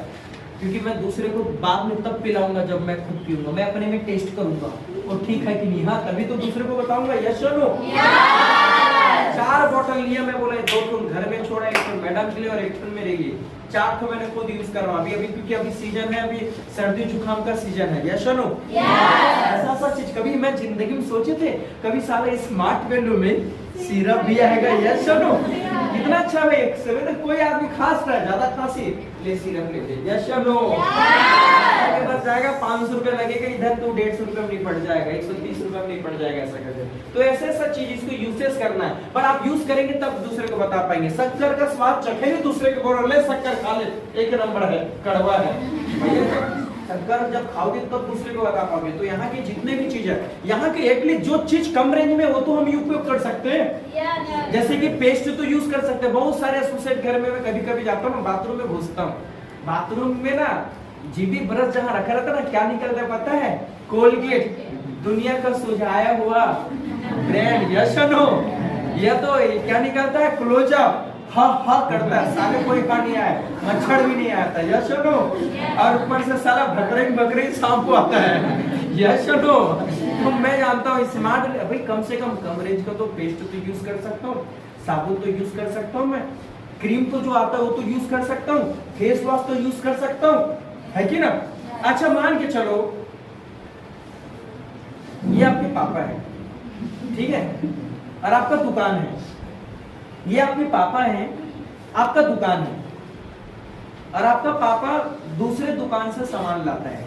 क्योंकि मैं दूसरे को बाद में तब पिलाऊंगा जब मैं खुद पीऊंगा, मैं अपने में टेस्ट करूंगा और ठीक है कि नहीं, हाँ तभी तो दूसरे को बताऊंगा। यस और नो? 4 बॉटल लिया, मैं बोला 2 ठो घर में छोड़ा, 1 ठो मैडम के लिए और 1 ठो मेरे लिए, 4 ठो मैंने खुद यूज कर रहा हूँ अभी, क्योंकि अभी सीजन है, अभी सर्दी जुकाम का सीजन है। यस और नो? ऐसा चीज कभी मैं जिंदगी में सोचे थे, कभी साला स्मार्ट वैल्यू में सिरप भी आएगा। यस और नो? कितना अच्छा है। एक समय कोई आदमी खांस रहा है, ज्यादा खांसी, ले सिरप ले ले। यस और नो? के पास जाएगा 500 रुपए लगेगा, इधर तो 150 रुपए में नहीं पड़ जाएगा, 130 रुपए में नहीं पड़ जाएगा ऐसा करके। तो ऐसा चीज इसको यूसेस करना है, पर आप यूज करेंगे तब दूसरे को बता पाएंगे। शक्कर का स्वाद चखेंगे, दूसरे को बोलो ले शक्कर खा ले, एक नंबर है, कड़वा है भैया। शक्कर जब खाओगे तब दूसरे को बता पाओगे। तो यहाँ की जितने भी चीज है, यहाँ की एटलीस्ट जो चीज कम रेंज में, वो तो हम उपयोग कर सकते हैं। जैसे कि पेस्ट तो यूज कर सकते हैं, बहुत सारे एसोसिएट घर में मैं कभी कभी जाता हूँ, बाथरूम में घुसता हूँ, बाथरूम में ना जीबी ब्रश जहाँ रखा रहता है ना, क्या निकलता है पता है? कोलगेट, दुनिया का सुझाया हुआ ब्रांड। यस और नो? यह तो क्या निकलता है? क्लोजअप, हा करता है, साले कोई का नहीं आया, मच्छर भी नहीं आता। यस और नो? और ऊपर से साला बकरे शाम को आता है। यस और नो? तो मैं जानता हूँ स्मार्ट भाई, कम से कम रेंज का तो पेस्ट तो यूज कर सकता हूँ, साबुन तो यूज कर सकता हूँ, मैं क्रीम तो जो आता है वो तो यूज कर सकता हूँ, फेस वॉश तो यूज कर सकता हूँ, है कि ना? अच्छा मान के चलो ये आपके पापा है, ठीक है, और आपका दुकान है। ये आपके पापा हैं, आपका दुकान है, और आपका पापा दूसरे दुकान से सामान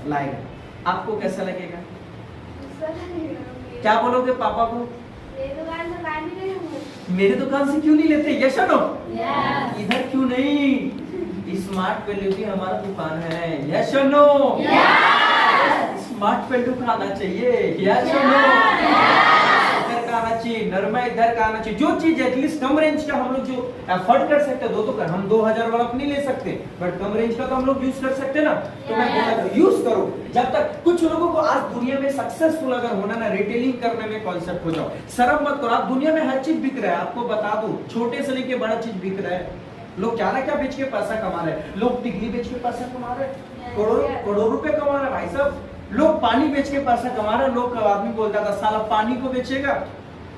लाएगा, आपको कैसा लगेगा? क्या बोलोगे पापा को? मेरी दुकान से क्यों नहीं लेते? यस और नो? इधर क्यों नहीं? स्मार्ट वैल्यू की हमारा दुकान है। यस और नो? स्मार्ट वैल्यू का आना चाहिए। यस और नो? इधर का आना चाहिए, नरमा इधर का आना चाहिए। जो चीज एटलीस्ट कम रेंज का हम लोग जो अफोर्ड कर सकते हैं, तो हम 2000 वाला नहीं ले सकते, बट कम रेंज का तो हम लोग यूज कर सकते हैं ना। तो मैं बोला था यूज करो। जब तक कुछ लोगों को आज दुनिया में सक्सेसफुल अगर होना ना, रिटेलिंग करने में कॉन्सेप्ट हो जाओ, शर्म मत करो। आप दुनिया में हर चीज बिक रहा है, आपको बता दूं, छोटे से लेके बड़ा चीज बिक रहा है। लोग क्या ना क्या बेच के पैसा कमा रहे हैं। लोग टिकली बेच के पैसा कमा रहे हैं, करोड़ों रुपए कमा रहे हैं भाई साहब। लोग पानी बेच के पैसा कमा रहे हैं। लोग आदमी बोलता था साला पानी को बेचेगा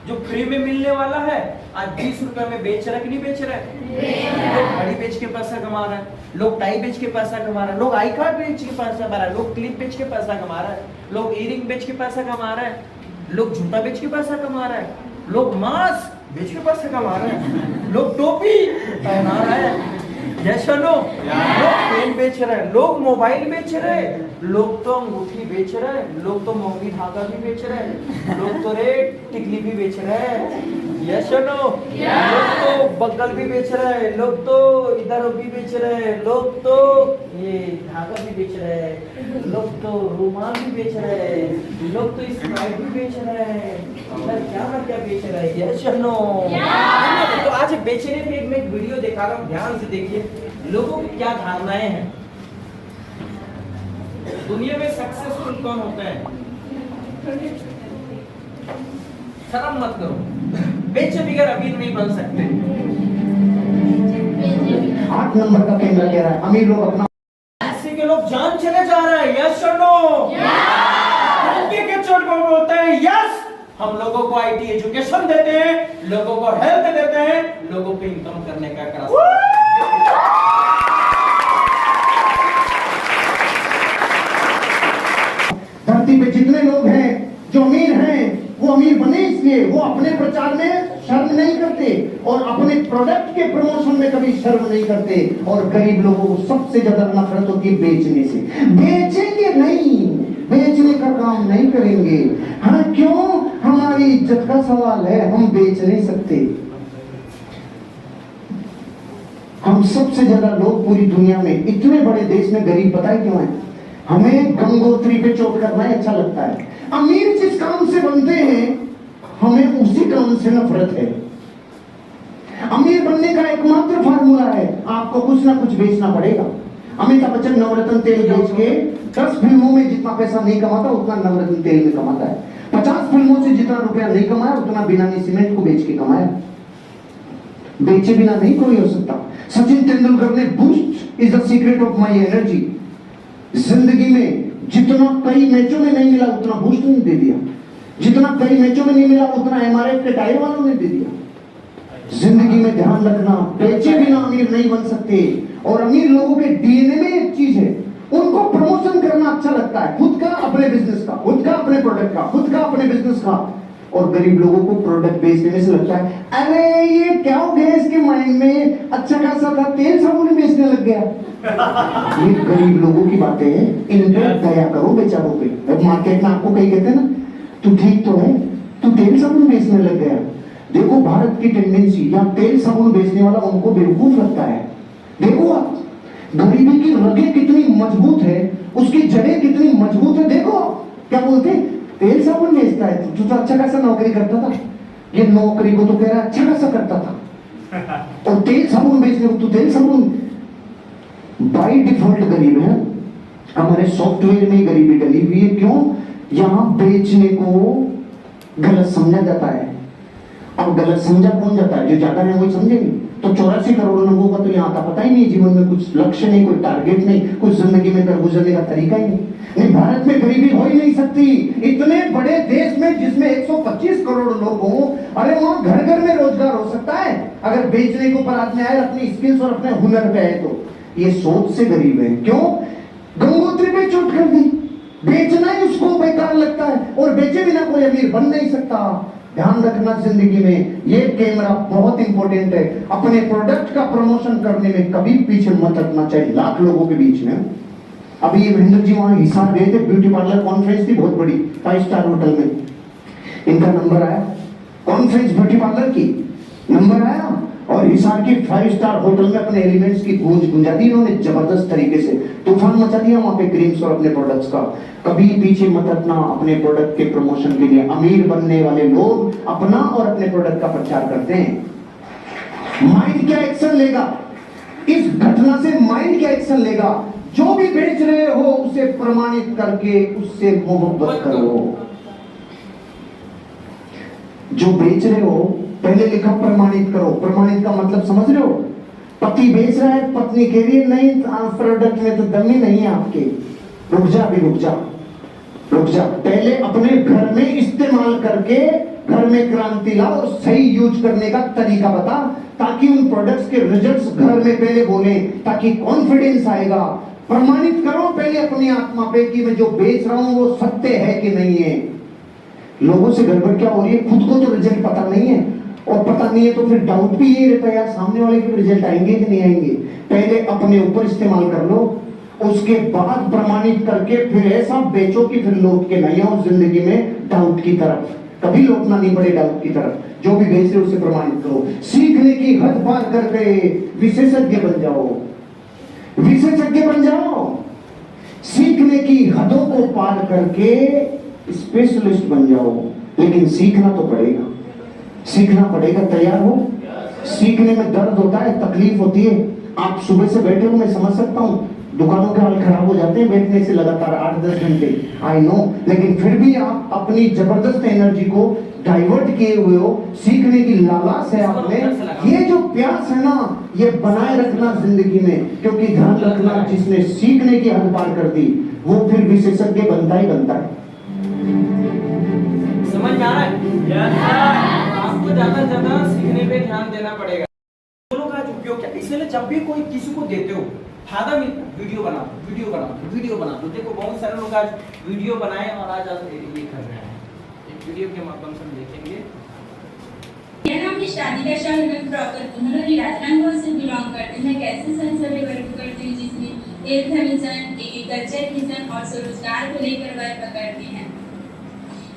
जो फ्री में मिलने वाला है, आज 20 रुपए में बेच रहा है कि नहीं बेच रहा है? लोग घड़ी बेच के पैसा कमा रहा है, लोग टाई बेच के पैसा कमा रहा है, लोग आई कार्ड बेच के पैसा कमा रहा है, लोग क्लिप बेच के पैसा कमा रहा है, लोग इयरिंग बेच के पैसा कमा रहा है, लोग जूता बेच के पैसा कमा रहा है, लोग मास्क बेच के पैसा कमा रहे हैं, लोग टोपी पहना रहे हैं। जैसा नो, लोग पेन बेच रहे हैं, लोग मोबाइल बेच रहे हैं, लोग तो अंगूठी बेच रहे हैं, लोग तो मोंगी धागा भी बेच रहे हैं, लोग तो रे टिकली भी बेच रहे हैं। यस नो, लोग तो बगल भी बेच रहे हैं, लोग तो इधर भी बेच रहे हैं, लोग तो ये धागा भी बेच रहे हैं, लोग तो रुमाल भी बेच रहे हैं, लोग तो स्प्राइट भी बेच रहे हैं, क्या ना क्या बेच रहे हैं। Yes no. तो आज बेचने पे मैं एक वीडियो दिखा रहा हूँ, ध्यान से देखिए लोगों की क्या धारणाएं हैं। दुनिया में सक्सेसफुल कौन होता है? शर्म मत करो, बेचे बिगर अमीर नहीं बन सकते। 8 नंबर का कैमरा कह रहा है अमीर लोग अपना ऐसे के लोग जान चले जा रहे हैं। यस और नो? के चोट को बोलते हैं यस। हम लोगों को आईटी एजुकेशन देते हैं, लोगों को हेल्थ देते हैं, लोगों को इनकम करने का धरती पे जितने लोग हैं जो अमीर हैं, वो अमीर बने इसलिए वो अपने प्रचार में शर्म नहीं करते और अपने प्रोडक्ट के प्रमोशन में कभी शर्म नहीं करते। और गरीब लोगों को सबसे ज्यादा नफरत होती है बेचने से। बेचेंगे नहीं, बेचने का काम नहीं करेंगे। हाँ क्यों? हमारी इज्जत का सवाल है, हम बेच नहीं सकते। हम सबसे ज्यादा लोग पूरी दुनिया में, इतने बड़े देश में गरीब पता है क्यों है? हमें गंगोत्री पे चोट करना ही अच्छा लगता है। अमीर जिस काम से बनते हैं हमें उसी काम से नफरत है। अमीर बनने का एकमात्र फार्मूला है आपको कुछ ना कुछ बेचना पड़ेगा। अमिताभ बच्चन नवरत्न तेल बेच के 10 फिल्मों में जितना पैसा नहीं कमाता उतना नवरत्न तेल में कमाता है। 50 फिल्मों से जितना रुपया नहीं कमाया उतना बिनानी सीमेंट को बेच के कमाया। बेचे बिना नहीं कोई हो सकता। सचिन तेंदुलकर ने boost is the secret of my energy. जिंदगी में जितना कई मैचों में नहीं मिला उतना बूस्ट ने दे दिया, जितना कई मैचों में नहीं मिला उतना एमआरएफ के टायर वालों ने दे दिया। जिंदगी में ध्यान रखना, बेचे बिना अमीर नहीं बन सकते। और अमीर लोगों के डीएनए में एक चीज है, उनको प्रमोशन करना अच्छा लगता है, खुद का अपने बिजनेस का, खुद का अपने प्रोडक्ट का, खुद का अपने बिजनेस का। और गरीब लोगों को प्रोडक्ट बेच देने से लगता है अरे ये क्या हो गया इसके माइंड में, अच्छा खासा था तेल साबुन बेचने लग गया। ये गरीब लोगों की बातें हैं, इन पे दया करो बेचारों पे। अब मार्केट में आपको कहीं कहते हैं ना तू ठीक तो है, तू तेल साबुन बेचने लग गया। देखो भारत की टेंडेंसी, यहाँ तेल साबुन बेचने वाला उनको बेवकूफ लगता है। देखो आप गरीबी की रगें कितनी मजबूत है, उसकी जड़ें कितनी मजबूत है। देखो क्या बोलते हैं, तेल साबुन बेचता है तू तो अच्छा खासा नौकरी करता था। ये नौकरी को तो कह रहा है अच्छा खासा करता था, और तेल साबुन बेचने को तू तेल साबुन। बाई डिफॉल्ट गरीब है, हमारे सॉफ्टवेयर में गरीबी डली हुई है। क्यों? यहां बेचने को गलत समझा जाता है। अब गलत समझा कौन जाता है? जो ज्यादा है वही समझेंगे। तो 84 करोड़ लोगों का तो यहाँ आता पता ही नहीं, जीवन में कुछ लक्ष्य नहीं, कोई टारगेट नहीं, कुछ जिंदगी में कर गुजरने का तरीका ही नहीं। भारत में गरीबी हो ही नहीं सकती। इतने बड़े देश में जिसमें 125 करोड़ लोग हों, अरे वहां घर घर में रोजगार हो सकता है अगर बेचने के ऊपर आदमी आए, अपनी स्किल्स और अपने हुनर पे आए। तो ये सोच से गरीब है। क्यों? गंगोत्री पे चोट कर दी, बेचना ही उसको बेकार लगता है और बेचे बिना कोई अमीर बन नहीं सकता। ध्यान रखना जिंदगी में ये कैमरा बहुत इंपॉर्टेंट है। अपने प्रोडक्ट का प्रमोशन करने में कभी पीछे मत हटना, चाहे लाख लोगों के बीच में। अभी ये महेंद्र जी वहां हिसार गए थे, ब्यूटी पार्लर कॉन्फ्रेंस थी बहुत बड़ी, 5 स्टार होटल में। इनका नंबर आया, कॉन्फ्रेंस ब्यूटी पार्लर की नंबर आया, और हिसार की 5 स्टार होटल में अपने एलिमेंट्स की गूंज गुंजा दी इन्होंने जबरदस्त तरीके से, तूफान मचा दिया वहां पे क्रीम्स और अपने प्रोडक्ट्स का। कभी पीछे मत हटना अपने प्रोडक्ट के प्रमोशन के लिए। अमीर बनने वाले लोग अपना और अपने प्रोडक्ट का प्रचार करते हैं। माइंड क्या एक्शन लेगा इस घटना से? माइंड क्या एक्शन लेगा? जो भी बेच रहे हो उसे प्रमाणित करके उससे मोहब्बत करो। जो बेच रहे हो पहले लिखा प्रमाणित करो। प्रमाणित का मतलब समझ रहे हो? पति बेच रहा है, पत्नी कह रही है नहीं प्रोडक्ट में तो दम ही नहीं है आपके, रुक जा, अभी रुक जा, रुक जा। पहले अपने घर में इस्तेमाल करके घर में क्रांति ला और सही यूज करने का तरीका बता, ताकि उन प्रोडक्ट्स के रिजल्ट्स घर में पहले बोले, ताकि कॉन्फिडेंस आएगा। प्रमाणित करो पहले अपनी आत्मा पे कि मैं जो बेच रहा हूं वो सत्य है कि नहीं है। लोगों से गड़बड़ क्या हो रही है? खुद को तो रिजल्ट पता नहीं है, और पता नहीं है तो फिर डाउट भी ये रहता है यार सामने वाले के रिजल्ट आएंगे कि नहीं आएंगे। पहले अपने ऊपर इस्तेमाल कर लो, उसके बाद प्रमाणित करके फिर ऐसा बेचो कि फिर लौट के नहीं आओ जिंदगी में डाउट की तरफ। कभी लौटना नहीं पड़े डाउट की तरफ। जो भी बेच रहे उसे प्रमाणित करो। सीखने की हद पार कर गए, विशेषज्ञ बन जाओ, विशेषज्ञ बन जाओ। सीखने की हदों को पार करके स्पेशलिस्ट बन जाओ। लेकिन सीखना तो पड़ेगा, सीखना पड़ेगा। तैयार हो? सीखने में दर्द होता है, तकलीफ होती है। आप सुबह से बैठे हो, मैं समझ सकता हूँ, दुकानों के हाल खराब हो जाते हैं बैठने से लगातार 8-10 घंटे, आई नो। लेकिन फिर भी आप अपनी जबरदस्त एनर्जी को डाइवर्ट किए हुए हो। सीखने की लालसा है आप में, ये जो प्यास है ना, ये बनाए रखना जिंदगी में। क्योंकि ध्यान रखना, जिसने सीखने की हद पार कर दी वो फिर विशेषज्ञ बनता ही बनता है। समझ में आ रहा है? आपको ज्यादा सीखने पे ध्यान देना पड़ेगा। दोनों का उपयोग क्या, इसलिए जब भी कोई किसी को देते हो फायदा मिलता है, वीडियो बना दो, वीडियो बना दो, वीडियो बना दो। देखो बहुत सारे लोग आज वीडियो बनाए और आज ये कर रहे हैं। एक वीडियो के माध्यम से हम देखेंगे। मेरा नाम है शादी का शाह राजनांदगांव से बिलोंग करते हैं। कैसे संसद वर्क करते हैं जिसमें हेल्थ मिशन, एग्रीकल्चर मिशन और स्वरोजगार को लेकर वर्क करते हैं।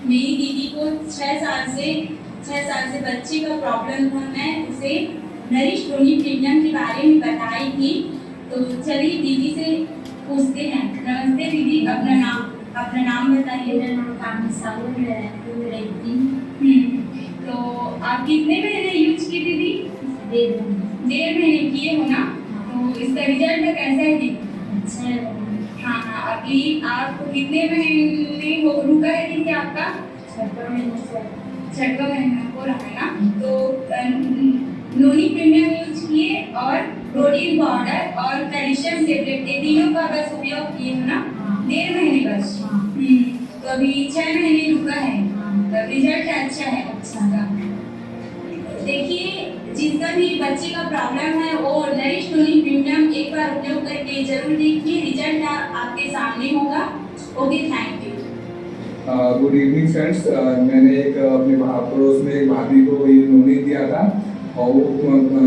मेरी दीदी को 6 साल से बच्चे का प्रॉब्लम था। मैं उसे नरिश टोनी प्रीमियम के बारे में बताई थी। तो चलिए दीदी से पूछते हैं। नमस्ते दीदी, अपना नाम बताइए। मेरा नाम कामिल साहूर है। तो आप कितने महीने यूज की दीदी? 1.5 महीने किए हो ना? तो इसका रिजल्ट कैसा है दीदी? अच्छा है। हाँ, अभी आपको कितने महीने हो रुका है दीदी आपका? 6वां महीना हो रहा है ना? तो नोनी प्रीमियम यूज किए और प्रोटीन पाउडर और कैल्शियम टेबलेट, ये तीनों का बस उपयोग किए हो ना? 1.5 महीने बस। तो अभी 6 महीने रुका है, तो रिजल्ट अच्छा है। अच्छा, देखिए जिसका भी बच्चे का प्रॉब्लम है वो नरिश टोनी प्रीमियम एक बार उपयोग करके जरूर देखिए, रिजल्ट आपके सामने होगा। Okay, thank you. Good evening friends. मैंने एक अपने पड़ोस में एक भाभी को ये नोनी दिया था और वो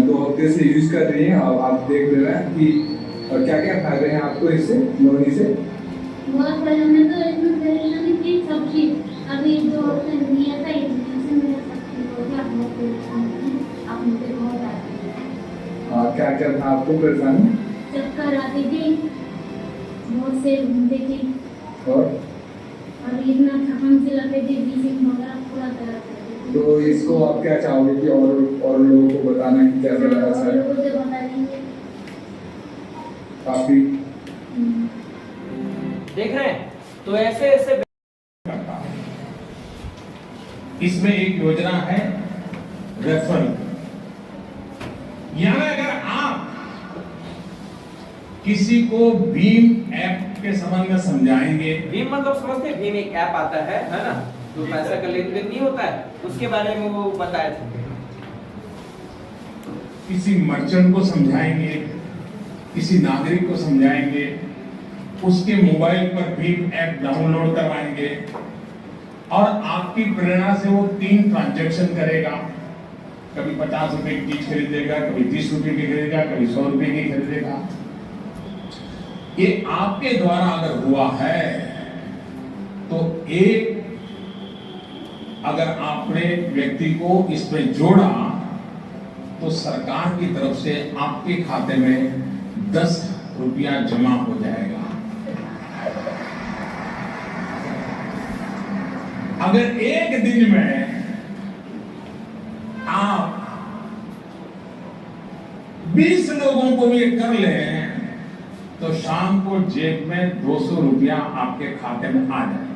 2 हफ्ते से यूज कर रही हैं। आप देख ले रहे हैं कि क्या क्या फायदे हैं आपको इससे, नोनी से। बहुत पहले मैं तो इसमें परेशानी थी, सब चीज अभी 2 हफ्ते दिया था, इससे मेरा सब ठीक हो गया। बहुत परेशानी थी, अब मुझे बहुत आती क्या क्या था आपको परेशानी? चक्कर आती थी, बहुत से घूमती थी और इतना थकान से लगती थी, बीसिंग वगैरह पूरा तरह करती थी। तो इसको आप क्या चाहोगे कि और लोगों को बताना कि कैसा लगा? और लोगों से बता देंगे काफी। देख रहे हैं? तो ऐसे इसमें एक योजना है रेफरल, यानी अगर आप किसी को भीम ऐप के संबंध में समझाएंगे। भीम मतलब समझते हैं? भीम एक ऐप आता है ना, जो पैसा का लेन देन नहीं होता है, उसके बारे में वो बताया था। किसी मर्चेंट को समझाएंगे, किसी नागरिक को समझाएंगे, उसके मोबाइल पर भीम ऐप डाउनलोड करवाएंगे और आपकी प्रेरणा से वो 3 ट्रांजैक्शन करेगा। कभी 50 रुपए की चीज खरीदेगा, कभी 30 रुपए की खरीदेगा, कभी 100 रुपए की खरीदेगा। ये आपके द्वारा अगर हुआ है तो एक अगर आपने व्यक्ति को इसमें जोड़ा तो सरकार की तरफ से आपके खाते में 10 रुपया जमा हो जाएगा। अगर एक दिन में आप 20 लोगों को भी कर लें तो शाम को जेब में 200 रुपया आपके खाते में आ जाएगा।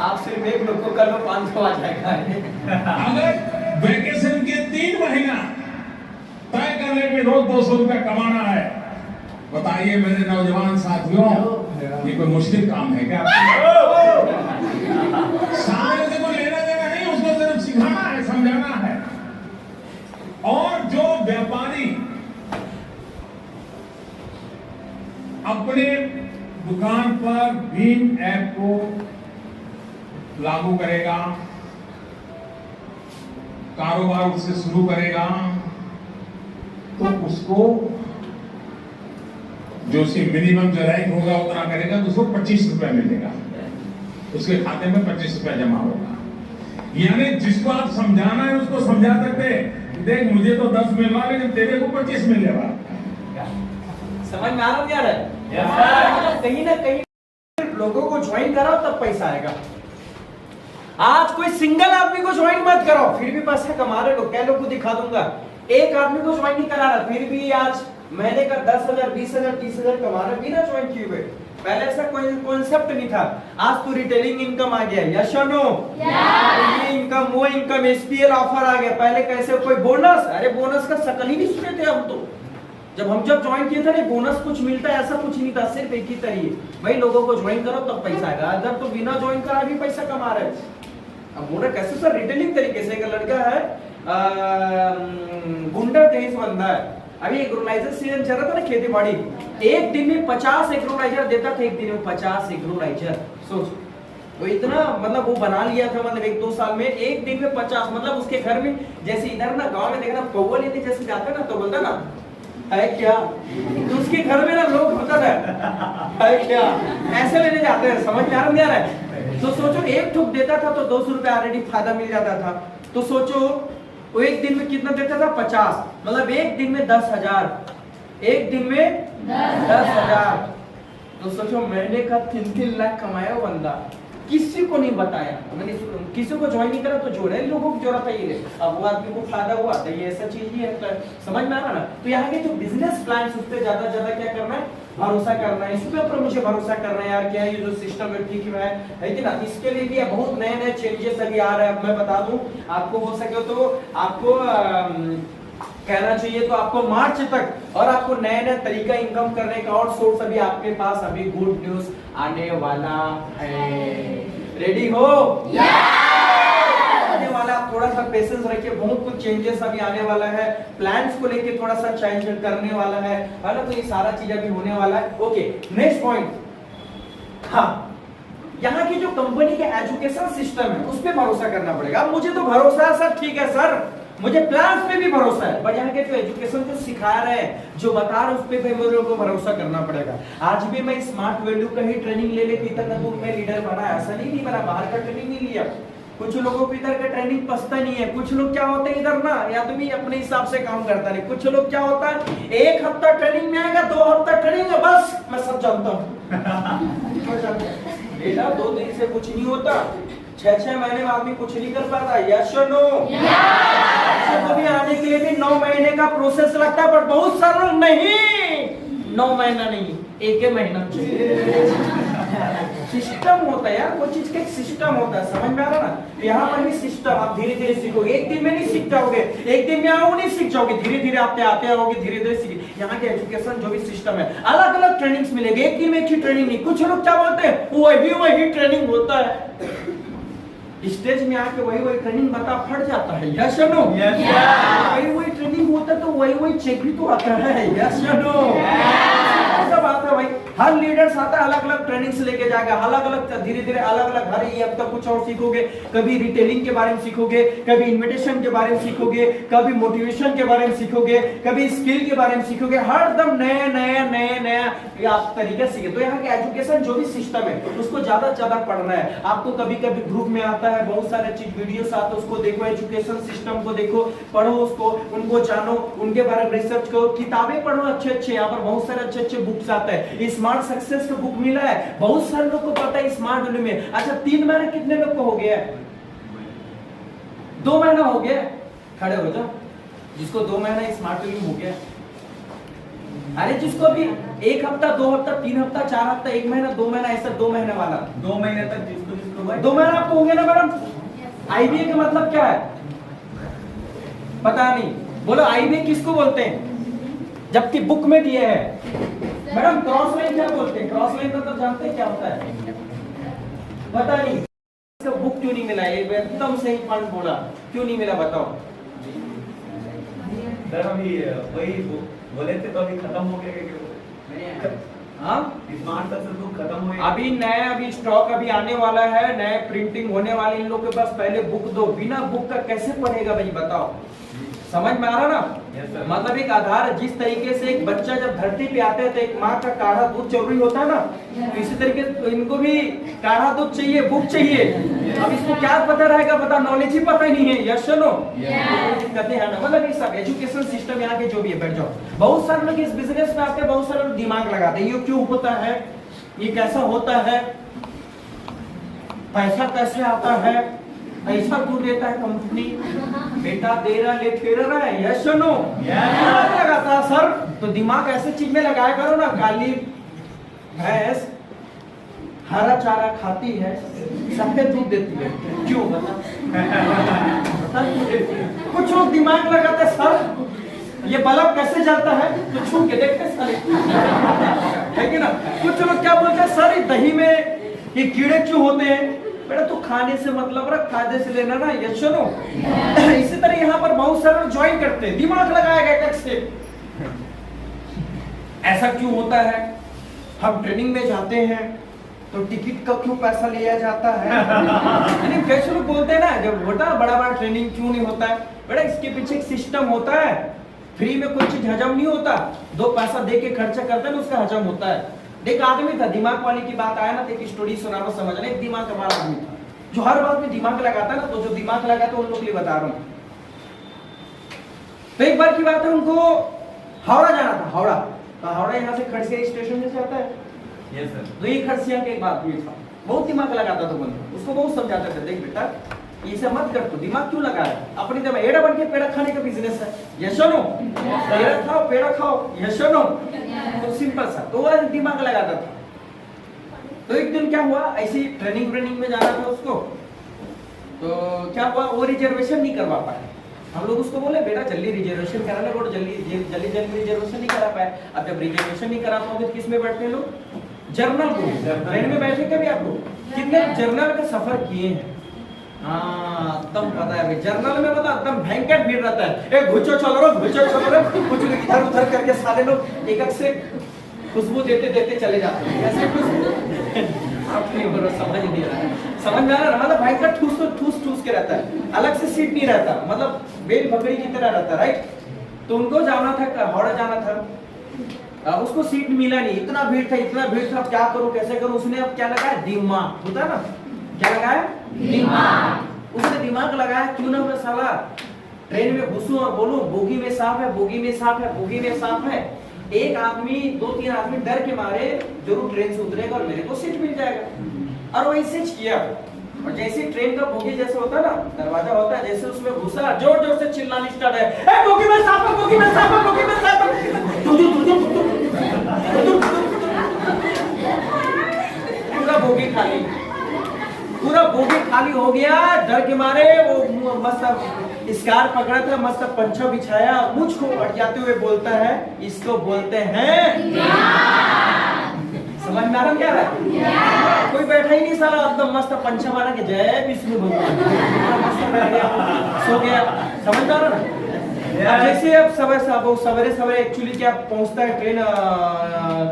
आप सिर्फ एक लोग को कर लो 500 आ जाएगा। अगर वैकेशन के 3 महीना तय कर ले कि रोज 200 रुपया कमाना है, बताइए मेरे नौजवान साथियों, ये कोई मुश्किल काम है क्या? सामने से कोई लेना देना नहीं, उसको सिर्फ सिखाना है, समझाना है। और जो व्यापारी अपने दुकान पर भीम ऐप को लागू करेगा, कारोबार उससे शुरू करेगा, तो उसको जो सी मिनिमम जो रैंक होगा उतना करेगा तो उसको 25 रुपया मिलेगा, उसके खाते में 25 रुपया जमा होगा। यानी जिसको आप समझाना है उसको समझा सकते, देख मुझे तो 10 मिल रहा लेकिन तेरे को 25 मिलेगा। समझ में आ रहा है? कहीं ना कहीं लोगों को ज्वाइन कराओ तब पैसा आएगा। आज कोई सिंगल आदमी को ज्वाइन मत करो, फिर भी पैसा कमा रहे लोग। कई लोग को दिखा दूंगा, एक आदमी को ज्वाइन नहीं करा रहा, फिर भी आज महीने का 10,000, 20,000, 30,000 कमा रहा बिना ज्वाइन किए हुए। पहले ऐसा कोई कॉन्सेप्ट नहीं था। आज तो रिटेलिंग इनकम आ गया, यस और नो? ये इनकम, वो इनकम, एसपीएल ऑफर आ गया। पहले कैसे कोई बोनस, अरे बोनस का शकल ही नहीं सुने थे हम तो। जब ज्वाइन किए थे ना, बोनस कुछ मिलता है ऐसा कुछ नहीं था, सिर्फ एक ही तरीके, भाई लोगों को ज्वाइन करो तब पैसा आएगा। अगर तो बिना ज्वाइन करा भी पैसा कमा रहे। अब बोला कैसे सर? रिटेलिंग तरीके से। एक लड़का है गुंडा तेईस बंदा है, अभी एग्रोलाइजर सीजन चल रहा था ना, खेती बाड़ी, एक दिन में 50 एग्रोलाइजर देता था। एक दिन में 50 एग्रोलाइजर, सोच। वो इतना मतलब वो बना लिया था, मतलब 1-2 साल में एक दिन में 50। मतलब उसके घर में जैसे इधर ना गांव में देखना कौवा लेते जैसे जाता ना, तो बोलता ना है क्या, तो उसके घर में ना लोग होता था है क्या, ऐसे लेने जाते हैं। समझ में आ रहा है? तो सोचो एक ठुक देता था तो 200 रुपया ऑलरेडी फायदा मिल जाता था। तो सोचो वो एक दिन में कितना देता था? 50, मतलब एक दिन में 10,000, एक दिन में 10,000। तो सोचो महीने का 3-3 लाख कमाया वो बंदा, किसी को नहीं बताया। मैंने किसी को ज्वाइन नहीं करा तो जोड़े, लोगों को जोड़ा था ये। अब वो आदमी को फायदा हुआ तो ये ऐसा चीज ही है, तो समझ में आ रहा ना? तो यहाँ के जो बिजनेस प्लान उस पर ज्यादा क्या करना है? भरोसा करना है। इसके ऊपर मुझे भरोसा करना है यार, क्या ये जो सिस्टम है ठीक है कि ना? इसके लिए भी बहुत नए चेंजेस अभी आ रहे हैं। मैं बता दूं आपको, हो सके तो आपको कहना चाहिए तो आपको मार्च तक और आपको नया तरीका इनकम करने का और सोर्स अभी आपके पास अभी गुड न्यूज आने वाला है। रेडी हो? आने वाला, थोड़ा सा पेशेंस रखिए, बहुत कुछ चेंजेस अभी आने वाला है। प्लान्स को लेके थोड़ा सा चेंज करने वाला है ना? तो ये सारा चीज अभी होने वाला है। Okay, next point. हाँ, यहाँ की जो कंपनी के एजुकेशन सिस्टम है उस पर भरोसा करना पड़ेगा। अब मुझे तो भरोसा है सर, ठीक है सर, मुझे प्लान्स पे भी भरोसा है, पर यहाँ के जो एजुकेशन जो सिखा रहे हैं, जो बता रहे हैं, उस पे मुझे को भरोसा करना पड़ेगा। आज भी मैं स्मार्ट वैल्यू का ही ट्रेनिंग ले लेके इतना दूर में लीडर बना, ऐसा नहीं बना, बाहर का ट्रेनिंग नहीं लिया। कुछ लोगों को इधर का ट्रेनिंग पसता नहीं है। कुछ लोग क्या होते हैं इधर ना, या तो भी अपने हिसाब से काम करता नहीं। कुछ लोग क्या होता है, 1 हफ्ता ट्रेनिंग में आएगा, 2 हफ्ता ट्रेनिंग है, बस मैं सब जानता हूँ। बेटा 2 दिन से कुछ नहीं होता, 6-6 महीने में आदमी कुछ नहीं कर पाता। यस और नो? तो भी आने के लिए भी 9 महीने का प्रोसेस लगता है, पर बहुत सारे लोग नहीं, 9 महीना नहीं, 1 महीना सिस्टम होता है यार, वो चीज का एक सिस्टम होता है। समझ में आ रहा ना? यहाँ पर भी सिस्टम, आप धीरे धीरे सीखोगे। एक दिन में नहीं सीख जाओगे, एक दिन में आओ नहीं सीख जाओगे, धीरे धीरे आते आओगे, धीरे धीरे सीख। यहाँ के एजुकेशन जो भी सिस्टम है, अलग अलग ट्रेनिंग्स मिलेगी, एक दिन में एक ही ट्रेनिंग नहीं। कुछ लोग क्या बोलते हैं, वही ट्रेनिंग होता है, स्टेज में आके वही ट्रेनिंग बता फट जाता है। यस या नो? वही ट्रेनिंग होता है तो वही चेक भी तो आता है। यस या नो? सब आता है भाई। हर लीडर्स आता है अलग अलग ट्रेनिंग्स लेके जाएगा, अलग अलग धीरे धीरे अलग अलग हर ये अब तक कुछ और सीखोगे, कभी रिटेलिंग के बारे में सीखोगे, कभी इन्विटेशन के बारे में सीखोगे, कभी मोटिवेशन के बारे में सीखोगे, कभी स्किल के बारे में सीखोगे, हर दम नया नया नया नया आप तरीके सीखे। तो यहाँ के एजुकेशन जो भी सिस्टम है उसको ज्यादा से ज्यादा पढ़ना है आपको। कभी कभी ग्रुप में आता है बहुत सारे चीज वीडियोस आते हैं, उसको देखो, एजुकेशन सिस्टम को देखो, पढ़ो उसको, उनको जानो, उनके बारे में रिसर्च करो, किताबें पढ़ो अच्छे अच्छे। यहाँ पर बहुत सारे अच्छे अच्छे बुक्स आते हैं। स्मार्ट सक्सेस का बुक मिला है, बहुत सारे लोग को पता है स्मार्ट वैल्यू में। अच्छा 3 महीने कितने लोग को हो गया है? 2 महीना हो गया, खड़े हो जाओ जिसको 2 महीना स्मार्ट वैल्यू हो गया। अरे जिसको भी 1 हफ्ता 2 हफ्ता 3 हफ्ता 4 हफ्ता 1 महीना 2 महीना ऐसा 2 महीने वाला 2 महीने तक जिसको जिसको 2 महीना आपको हो गया ना मैडम। आईबीए का मतलब क्या है पता नहीं, बोलो आईबीए किसको बोलते हैं? जबकि बुक में दिए हैं मैडम। क्रॉस लाइन क्या बोलते हैं? क्रॉस लाइन मतलब जानते हैं क्या होता है? पता नहीं, इसका बुक क्यों नहीं मिला? ये एकदम सही पॉइंट बोला, क्यों नहीं मिला बताओ? सर अभी वही बोले थे तो अभी खत्म हो गया। हाँ स्मार्ट सक्सेस बुक खत्म हो गया। अभी नया अभी स्टॉक अभी आने वाला है, नए प्रिंटिंग होने वाली। इन लोगों के पास पहले बुक दो, बिना बुक का कैसे पढ़ेगा भाई बताओ? समझ में आ रहा ना? मतलब एक आधार, जिस तरीके से एक बच्चा जब धरती पे आता है तो एक माँ का काढ़ा दूध जरूरी होता है ना, तो इसी तरीके से इनको भी काढ़ा दूध चाहिए, बुक चाहिए। अब इसको क्या पता रहेगा? पता नॉलेज ही पता ही नहीं है। यस नो दिक्कतें हैं ना, मतलब ये सब एजुकेशन सिस्टम यहाँ के जो भी है। बैठ जाओ, बहुत सारे लोग इस बिजनेस में आते हैं, बहुत सारे लोग दिमाग लगाते हैं, ये क्यों होता है, ये कैसा होता है, पैसा कैसे आता है, पैसा क्यों देता है कंपनी, बेटा दे रहा ले फिर रहा है। यस नो लगाता सर, तो दिमाग ऐसे चीज में लगाया करो ना। काली भैंस हरा चारा खाती है, सफेद दूध देती है, क्यों बता? कुछ लोग दिमाग लगाते सर ये बल्ब कैसे जलता है, तो छू के देखते साले, है कि ना? कुछ लोग क्या बोलते हैं सर दही में ये कीड़े क्यों होते हैं? बेटा तू खाने से मतलब रख, फायदे से लेना ना। ये सुनो, इसी तरह यहाँ पर बहुत सारे लोग ज्वाइन करते हैं, दिमाग लगाया गया से। ऐसा क्यों होता है? हम ट्रेनिंग में जाते हैं तो टिकट का क्यों पैसा लिया जाता है? यानी कैसे लोग बोलते हैं ना, जब होता है बड़ा बड़ा ट्रेनिंग क्यों नहीं होता है? बेटा इसके पीछे एक सिस्टम होता है। फ्री में कोई चीज हजम नहीं होता, 2 पैसा दे के खर्चा करते हैं ना उसका हजम होता है। एक आदमी था, दिमाग वाले की बात आया ना तो एक स्टोरी सुनाना समझना। एक दिमाग का वाला आदमी था जो हर बात में दिमाग लगाता है ना, तो जो दिमाग लगाता है उन लोग के लिए बता रहा हूँ। तो एक बार की बात है, उनको हावड़ा जाना था। हावड़ा तो हावड़ा यहाँ से खड़सिया स्टेशन से जाता है। Yes sir. तो ये खड़सिया के एक बात ये था, बहुत दिमाग लगाता था बंदा, उसको बहुत समझाता था, देख बेटा इसे मत कर, तू दिमाग क्यों लगा है? अपनी जब एड़ा बन के पेड़ा खाने का बिजनेस है। यशनो एड़ा खाओ पेड़ा खाओ, यशनो तो सिंपल सा। तो वो दिमाग लगाता था। तो एक दिन क्या हुआ, ऐसी ट्रेनिंग में जाना था उसको, तो क्या हुआ वो रिजर्वेशन नहीं करवा पाया। हम लोग उसको बोले बेटा जल्दी रिजर्वेशन करा ले, बट जल्दी रिजर्वेशन नहीं करा पाए। अब जब रिजर्वेशन नहीं करा पाओगे तो किस में बैठते हैं लोग? जर्नल को। ट्रेन में बैठे कभी आप लोग कितने जर्नल का सफर किए हैं? हाँ तब पता है भाई, जर्नल में बता एकदम भयंकर भीड़ रहता है। ए घुचो चलो रो, घुचो चलो रो, कुछ इधर उधर करके सारे लोग एक से खुशबू देते देते चले जाते हैं। कैसे खुशबू अपनी बरो समझ नहीं रहा है, समझ में आ रहा है? मतलब भयंकर ठूस के रहता है, अलग से सीट नहीं रहता, मतलब बेल बकरी की तरह रहता, राइट? तो उनको जाना था, हावड़ा जाना था, उसको सीट मिला नहीं, इतना भीड़ था, क्या करो कैसे करो? उसने अब क्या लगाया? दिमाग होता है ना, क्या लगाया? दिमाग। उसने दिमाग लगाया, क्यों ना मैं साला ट्रेन में घुसूं और बोलूं बोगी में सांप है, बोगी में सांप है, बोगी में सांप है। एक आदमी 2-3 आदमी डर के मारे जरूर ट्रेन से उतरेगा और मेरे को सीट मिल जाएगा। और वैसे किया, और जैसे ट्रेन का बोगी जैसे होता है ना, दरवाजा होता है, जैसे उसमें घुसा, जोर जोर से चिल्लाना स्टार्ट है, ए बोगी में सांप है, बोगी में सांप है, बोगी में सांप है। पूरा बोगी खाली, पूरा बोगी खाली हो गया। डर के मारे वो मस्त स्कार पकड़ा था, मस्त पंछा बिछाया, मुझ को अटकाते हुए बोलता है, इसको बोलते हैं समझ में आ रहा क्या है? कोई बैठा ही नहीं सारा, एकदम मस्त पंछा मारा के जय विष्णु भगवान, मस्त बैठ गया, सो गया। समझ में आ रहा ना? अब जैसे अब सवेरे सवेरे एक्चुअली क्या पहुंचता है ट्रेन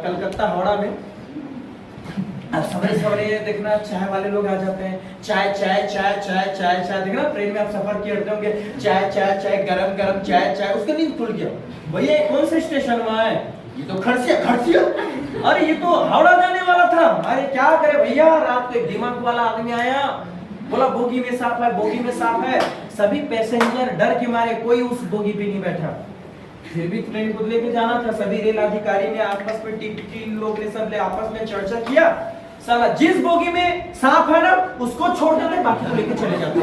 कलकत्ता हावड़ा में। अब सवेरे सवेरे देखना चाय वाले लोग आ जाते हैं, चाय चाय चाय चाय चाय चाय। देखना ट्रेन में आप सफर किए होंगे, चाय चाय चाय गरम गरम चाय चाय। उसका नींद खुल गया, भैया कौन से स्टेशन में है? ये तो खड़सिया। अरे ये तो हावड़ा जाने वाला था। अरे क्या करे भैया, रात को एक दिमाग वाला आदमी आया, बोला बोगी में साफ है, बोगी में साफ है। सभी पैसेंजर डर के मारे कोई उस बोगी पे नहीं बैठा। फिर भी ट्रेन को लेके जाना था। सभी रेल अधिकारी ने आपस में टीम लोग ने सब आपस में चर्चा किया, साला जिस बोगी में सांप है ना उसको छोड़ देते, बाकी को लेके चले जाते।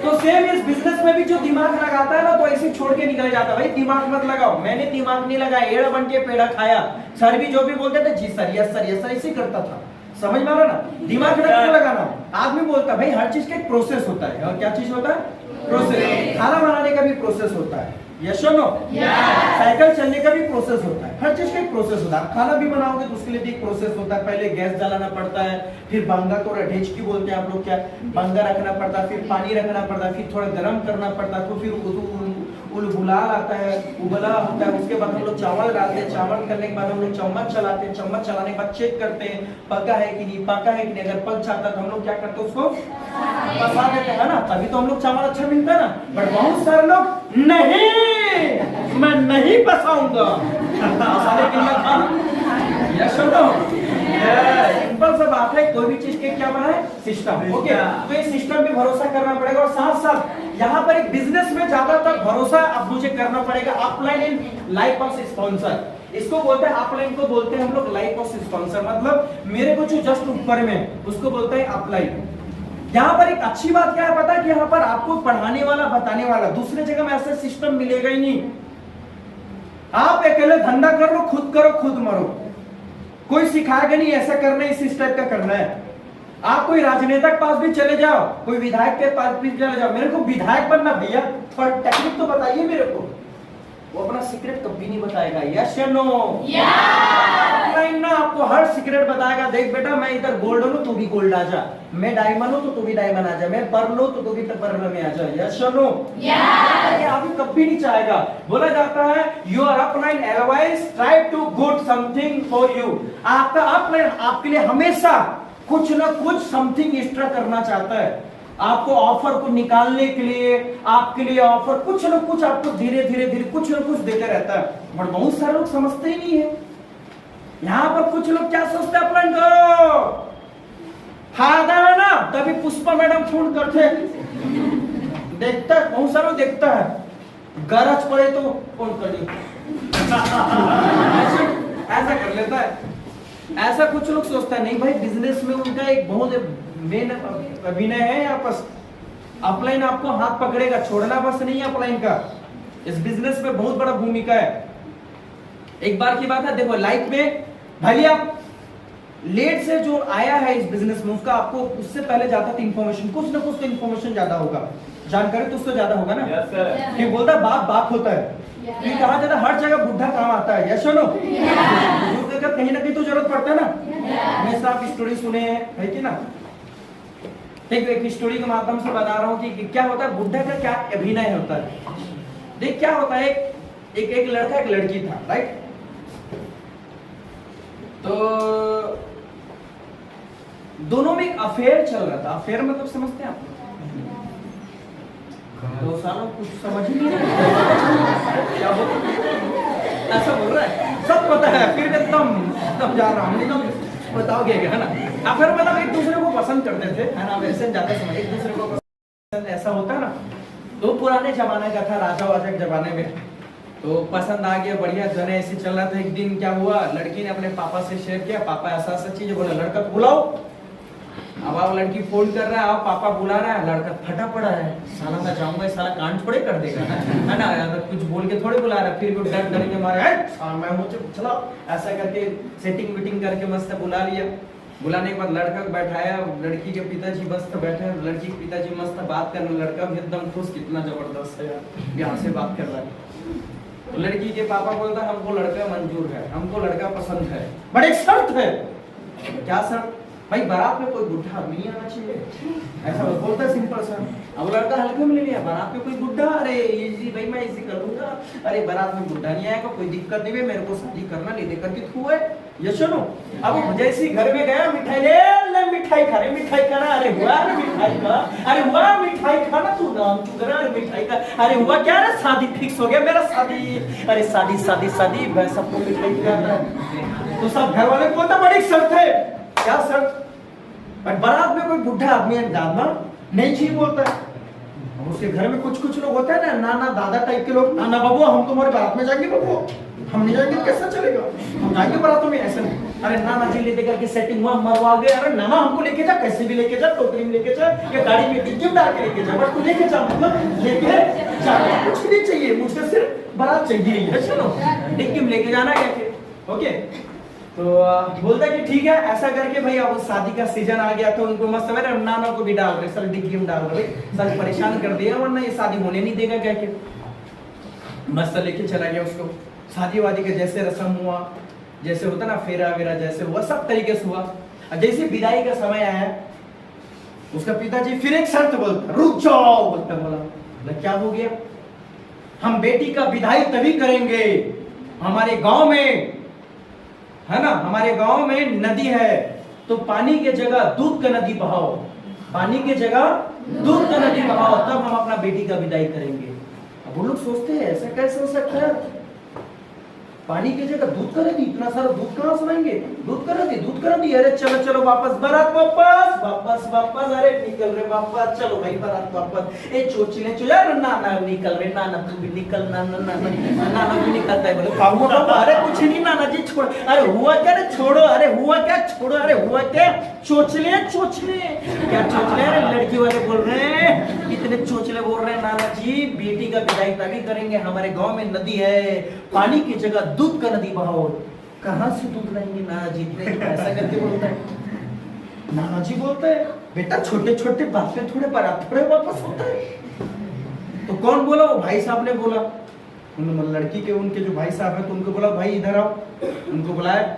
तो सेम इस बिजनेस में भी जो दिमाग लगाता है ना तो ऐसे छोड़ के निकल जाता है। भाई दिमाग मत लगाओ। मैंने दिमाग नहीं लगाया, एड़ा बन के पेड़ा खाया। सर भी जो भी बोलते थे जी sir yes sir yes sir ऐसे करता था। समझ में आ रहा ना? दिमाग क्यों लगाना? आदमी बोलता भाई हर चीज का एक प्रोसेस होता है। और क्या चीज होता है? प्रोसेस। खाना बनाने का भी प्रोसेस होता है, यस और नो? साइकिल चलने का भी प्रोसेस होता है, हर चीज का एक प्रोसेस होता है। खाना भी बनाओगे तो उसके लिए भी एक प्रोसेस होता है। पहले गैस जलाना पड़ता है, फिर बांगा को ढेचकी बोलते हैं आप लोग, क्या बांगा रखना पड़ता है, फिर पानी रखना पड़ता है, फिर थोड़ा गर्म करना पड़ता है, तो फिर उबलाल आता है, उबला होता है। उसके बाद हम लोग चावल डालते हैं, चावल करने के बाद हम लोग चम्मच चलाते हैं, चम्मच चलाने के बाद चेक करते हैं पका है कि नहीं, पका है कि नहीं। अगर पक जाता तो हम लोग क्या करते हैं, उसको पसा देते हैं ना, तभी तो हम लोग चावल अच्छा मिलता है ना। बट बहुत सारे लोग नहीं, मैं नहीं पसाऊंगा, सिंपल सा बात है। कोई भी चीज के क्या बना है? सिस्टम। ओके, तो ये सिस्टम पे भरोसा करना पड़ेगा। और साथ साथ यहाँ पर एक बिजनेस में ज्यादातर भरोसा अब मुझे करना पड़ेगा upline in life of sponsor. इसको बोलते हैं अपलाइन, को बोलते हैं हम लोग लाइफ ऑफ स्पॉन्सर। मतलब मेरे को जो जस्ट ऊपर में उसको बोलते हैं अपलाइन। यहाँ पर एक अच्छी बात क्या है पता है कि यहाँ पर आपको पढ़ाने वाला बताने वाला दूसरे जगह में ऐसा सिस्टम मिलेगा ही नहीं। आप अकेले धंधा कर लो, खुद करो खुद मरो, कोई सिखाएगा नहीं ऐसा करना है, इस टाइप का करना है। आप कोई राजनेता के पास भी चले जाओ, कोई विधायक के पास भी चले जाओ, मेरे को विधायक बनना भैया, थोड़ा टेक्निक तो बताइए मेरे को। वो अपना सीक्रेट कभी नहीं बताएगा, यस या नो? ना आपको हर सीक्रेट बताएगा। देख बेटा मैं इधर गोल्ड हूं तो भी गोल्ड आ जा, मैं डायमंड हूं तो तू भी डायमंड आ जा, मैं पर्ल हूं तो तू भी पर्ल में आ जा, यस या नो? अभी कभी नहीं चाहेगा। बोला जाता है you are upline advice try to good something for you. आपका अपलाइन आपके लिए हमेशा कुछ ना कुछ समथिंग एक्स्ट्रा करना चाहता है। आपको ऑफर को निकालने के लिए, आपके लिए ऑफर कुछ ना कुछ आपको धीरे धीरे कुछ ना कुछ देते रहता है। बट बहुत सारे लोग समझते ही नहीं है। यहाँ पर कुछ लोग क्या सोचते हैं, अपलाइन करो फायदा है ना, तभी पुष्पा मैडम फोन करते देखता है, बहुत सारा देखता है, गरज पड़े तो फोन करिए ऐसा कर लेता है। ऐसा कुछ लोग सोचता है नहीं भाई, बिजनेस में उनका एक बहुत मेन अभिनय है यहाँ पर। अपलाइन आपको हाथ पकड़ेगा, छोड़ना बस नहीं है अपलाइन का। इस बिजनेस में बहुत बड़ा भूमिका है। एक बार की बात है, देखो लाइफ में भले आप लेट से जो आया है इस बिजनेस में, उसका आपको उससे पहले जाता था इन्फॉर्मेशन, कुछ ना कुछ तो इन्फॉर्मेशन ज्यादा होगा, जानकारी तो उससे ज्यादा होगा ना। कि बोलता बाप बाप होता है, कि कहा जाता हर जगह बुढ़ा काम आता है, यस नो? कहीं ना कहीं तो जरूरत पड़ता है ना। हमेशा आप स्टोरी सुने है कि ना? एक स्टोरी के माध्यम से बता रहा हूँ कि क्या होता है, बुढ़ा का क्या अभिनय होता है। देख क्या होता है, एक लड़का एक लड़की था, राइट? तो दोनों में एक अफेयर चल रहा था। अफेयर मतलब समझते हैं आप? तो सालों कुछ समझ ही नहीं क्या बोल ऐसा बोल रहा है, सब पता है फिर एकदम जा रहा हूँ, बताओगे है ना? अफेयर मतलब एक दूसरे को पसंद करते थे, है ना? वैसे ज्यादा समझ एक दूसरे को पसंद ऐसा होता है ना। तो पुराने जमाने का था, राजा वाजा के जमाने में। तो पसंद आ गया, बढ़िया जने ऐसे चल रहा था। एक दिन क्या हुआ, लड़की ने अपने पापा से शेयर किया, पापा ऐसा चीज बोला, लड़का को बुलाओ। अब आप लड़की फोन कर रहा है, आप पापा बुला रहा है, लड़का फटा पड़ा है, साला मैं जाऊंगा साला कांड थोड़े कर देगा, है ना? कुछ बोल के थोड़े बुला रहा है, फिर वो डर डर के मारे मैं मुझे चलो ऐसा करके सेटिंग मीटिंग करके मस्त बुला लिया। बुलाने के बाद लड़का को बैठाया, लड़की के पिताजी मस्त बैठे, लड़की के पिताजी मस्त बात करने, लड़का भी एकदम खुश, कितना जबरदस्त है यार, यहाँ से बात कर रहा है। तो लड़की के पापा बोलता हमको लड़का मंजूर है, हमको लड़का पसंद है, बट एक शर्त है। क्या शर्त? भाई बारात में कोई बुढ़ा आदमी आना चाहिए, ऐसा बोलता है सिंपल सा। अब लड़का हल्के में ले लिया, बारात में कोई बुढ़ा, अरे ये जी भाई मैं इसी कर दूंगा, अरे बारात में बुढ़ा नहीं आएगा, कोई दिक्कत नहीं है, मेरे को शादी करना नहीं देकर के तू है ये सुनो। अब जैसे घर में गया, मिठाई ले मिठाई खा रहे, मिठाई खाना, अरे हुआ रे मिठाई का, अरे हुआ मिठाई खाना, तू नाम तू करा अरे मिठाई का, अरे हुआ क्या रे शादी फिक्स हो गया मेरा शादी, अरे शादी शादी शादी, मैं सबको मिठाई खिलाता है। तो सब घर वाले बोलते बड़ी शर्त है, क्या शर्त? बारात में कोई बुढ़ा आदमी दादा नहीं चाहिए बोलता है, उसके घर में कुछ कुछ लोग होते हैं ना, नाना दादा टाइप के लोग, नाना बाबू हम तुम्हारे बारात में जाएंगे, बाबू हम नहीं जाएंगे कैसा चलेगा, हम जाएंगे बारातों में, ऐसे नहीं। अरे नाना जी ले करके सेटिंग हुआ, मरवा गए, अरे नाना हमको लेके जा, कैसे भी लेके जा, टोकरी में लेके जा या गाड़ी में डिग्गी में डाल के लेके जा, बट तू लेके जा, मतलब लेके जा, कुछ नहीं चाहिए मुझे, सिर्फ बारात चाहिए है, चलो डिग्गी में लेके जाना है, ओके। तो बोलता कि ठीक है, ऐसा करके भाई अब शादी का सीजन आ गया, तो उनको मस्त है, नाना को भी डाल रहे, सर डिग्गी में डाल रहे, सर परेशान कर दिया, वरना ये शादी होने नहीं देगा कह के मस्त लेके चला गया उसको। शादी वादी का जैसे रस्म हुआ, जैसे होता ना फेरा वेरा जैसे हुआ, सब तरीके से हुआ। जैसे विदाई का समय आया, उसका पिताजी फिर एक शर्त बोलता, रुक जाओ, बोला क्या हो गया? हम बेटी का विदाई तभी करेंगे, हमारे गांव में है ना, हमारे गांव में नदी है, तो पानी के जगह दूध का नदी बहाओ, पानी के जगह दूध का नदी बहाओ, तब हम अपना बेटी का विदाई करेंगे। अब वो लोग सोचते हैं ऐसा कैसे हो सकता है, पानी की जगह दूध का नदी, इतना सारा दूध कहाँ से लाएंगे, दूध का नदी, अरे चलो चलो वापस बारात, वापस, अरे निकल रहे वापस, चलो भाई बारात वापस, ए चोचले यार नाना निकल रहे, नाना तू भी निकल, नाना भी निकलता है, बोले काहू बाबा, अरे कुछ नहीं नाना जी छोड़, अरे हुआ क्या रे छोड़ो, अरे हुआ क्या छोड़ो, अरे हुआ क्या, चोचले क्या चोचले, अरे लड़की वाले बोल रहे हैं, इतने चोचले बोल रहे हैं, नाना जी बेटी का विदाई तभी करेंगे, हमारे गाँव में नदी है, पानी की जगह दूध का नदी बहाओ। कहां से दूध लाएंगे नाना जी, ऐसा करके बोलता है। नाना जी बोलते हैं बेटा छोटे छोटे बात पे थोड़े बारात थोड़े वापस होता है। तो कौन बोला? वो भाई साहब ने बोला, लड़की के उनके जो भाई साहब है, तो उनको बोला भाई इधर आओ, उनको बुलाया।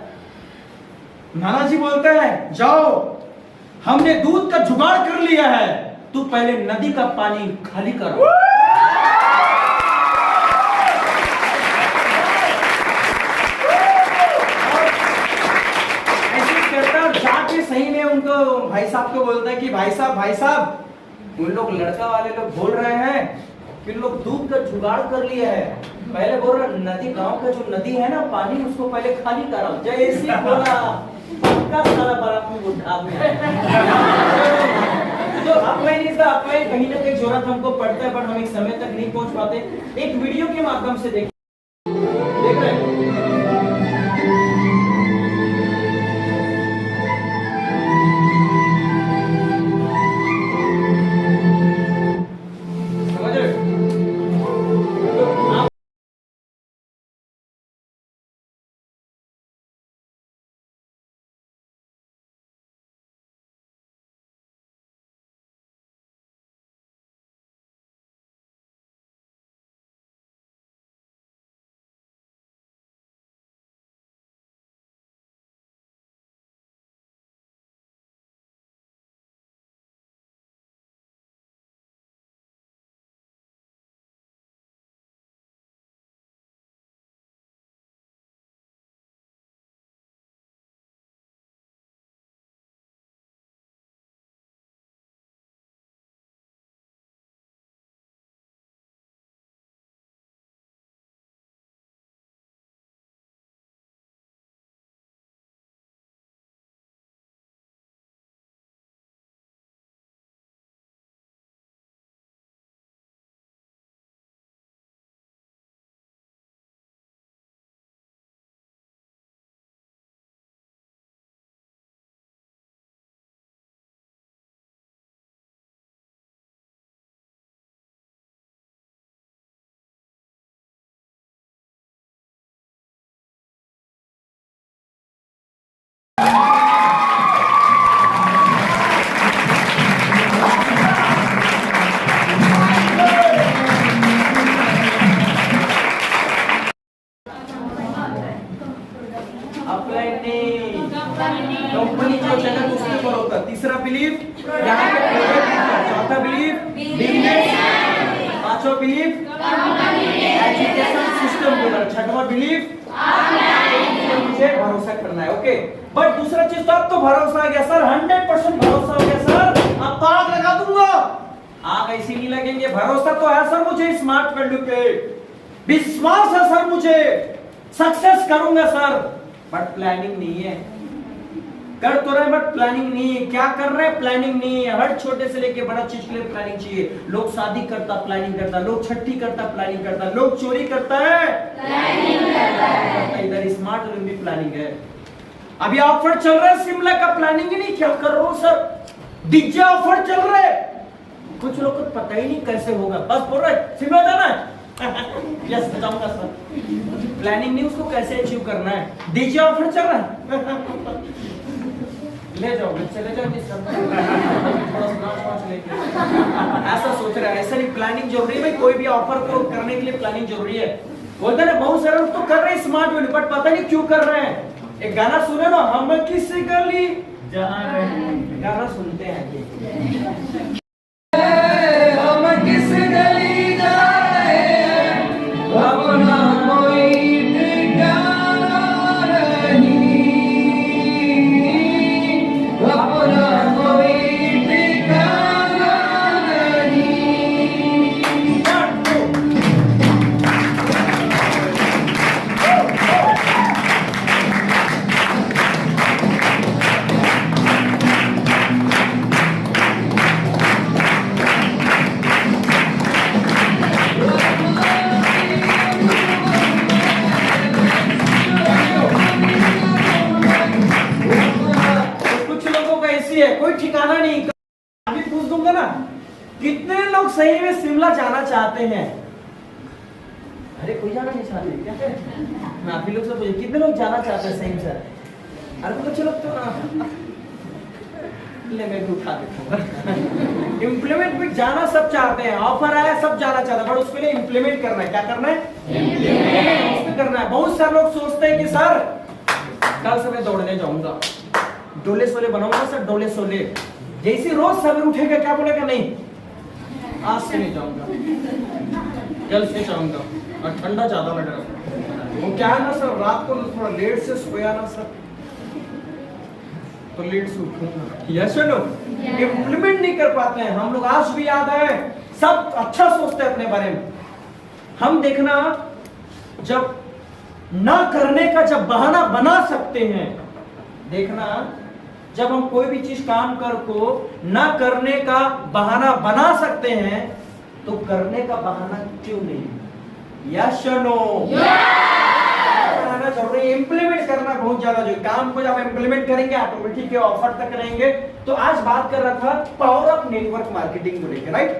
नाना जी बोलते हैं जाओ, हमने दूध का जुगाड़ कर लिया है, तू पहले नदी का पानी खाली करो। जाके सही में उनको भाई साहब को बोलता है कि भाई साहब उन लोग लड़का वाले लोग बोल रहे हैं कि लोग दूध का जुगाड़ कर लिया है, पहले बोल रहा नदी, गांव का जो नदी है ना पानी, उसको पहले खाली करो। जैसे बोला पक्का सारा बारात में उठा में तो अपलाइन कहीं ना कहीं जरूरत हमको पड़ता है, बट हम एक समय तक नहीं पहुंच पाते। एक वीडियो के माध्यम से देख रहे हैं, कंपनी जो चैनल उसके ऊपर होता है, तीसरा बिलीव यहाँ पे चौथा बिलीफ बिजनेस, पांचवा बिलीफ एजुकेशन सिस्टम के ऊपर, छठवां बिलीफ मुझे भरोसा करना है। ओके, बट दूसरा चीज तो अब तो भरोसा आ गया सर, 100% भरोसा हो गया सर, अब तो आग लगा दूंगा। आग ऐसी नहीं लगेंगे, भरोसा तो है सर मुझे स्मार्ट वैल्यू पे, विश्वास है सर मुझे, सक्सेस करूंगा सर, बट प्लानिंग नहीं है। कर तो रहे बट प्लानिंग नहीं है। क्या कर रहे हैं? प्लानिंग नहीं है। हर छोटे से लेके बड़ा चीज के लिए प्लानिंग चाहिए। लोग शादी करता प्लानिंग करता, लोग छठी करता प्लानिंग करता, लोग चोरी करता है प्लानिंग करता है। इधर स्मार्ट वैल्यू भी प्लानिंग है। अभी ऑफर चल रहा है शिमला का, प्लानिंग ही नहीं क्या कर रहा हूं सर, डीजे ऑफर चल रहा है, कुछ लोग को पता ही नहीं कैसे होगा, बस बोल रहे शिमला जाना है यस बताऊंगा सर, प्लानिंग नहीं उसको कैसे अचीव करना है। डीजे ऑफर चल रहा है ले जाओ चले जाओ ऐसा सोच रहा है, ऐसा नहीं, प्लानिंग जरूरी है भाई, कोई भी ऑफर को करने के लिए प्लानिंग जरूरी है। बोलते ना बहुत सारे लोग तो कर रहे हैं स्मार्ट वैल्यू, बट पता नहीं क्यों कर रहे हैं। एक गाना सुने ना, हम किसी गली जा रहे हैं, गाना सुनते हैं हम किस गली जा रहे हैं, अपना कोई ठिकाना नहीं, अपना कोई ठिकाना नहीं। कोई ठिकाना नहीं। अभी पूछ दूंगा ना, कितने लोग सही में शिमला जाना चाहते हैं? अरे कोई जाना नहीं चाहते क्या? मैं आप ही लोग से पूछे कितने लोग जाना चाहते हैं सही से? अरे कुछ लोग तो ले मैं भी उठा देता हूँ। इम्प्लीमेंट भी जाना सब चाहते हैं, ऑफर आया सब जाना चाहते हैं, बट उसके लिए इम्प्लीमेंट करना है। क्या करना है? इम्प्लीमेंट करना है। बहुत सारे लोग सोचते हैं कि सर कल से मैं दौड़ने जाऊंगा, डोले सोले बनाऊंगा सर, डोले सोले, जैसे रोज सवेरे उठेगा क्या बोलेगा, नहीं आज से नहीं जाऊंगा, कल से जाऊंगा, और ठंडा ज्यादा लग रहा है। वो क्या है ना सर, रात को थोड़ा लेट से सोया ना सर, तो लेट से उठूंगा। यस नो, इम्प्लीमेंट नहीं कर पाते हैं हम लोग। आज भी याद है, सब अच्छा सोचते हैं अपने बारे में। हम देखना जब ना करने का जब बहाना बना सकते हैं, देखना जब हम कोई भी चीज काम कर को ना करने का बहाना बना सकते हैं, तो करने का बहाना क्यों नहीं? यस नो, बनाना जरूरी, इंप्लीमेंट करना बहुत ज्यादा जो काम को जब इंप्लीमेंट करेंगे ऑटोमेटिक ऑफर तक रहेंगे। तो आज बात कर रहा था पावर ऑफ नेटवर्क मार्केटिंग को लेकर, राइट?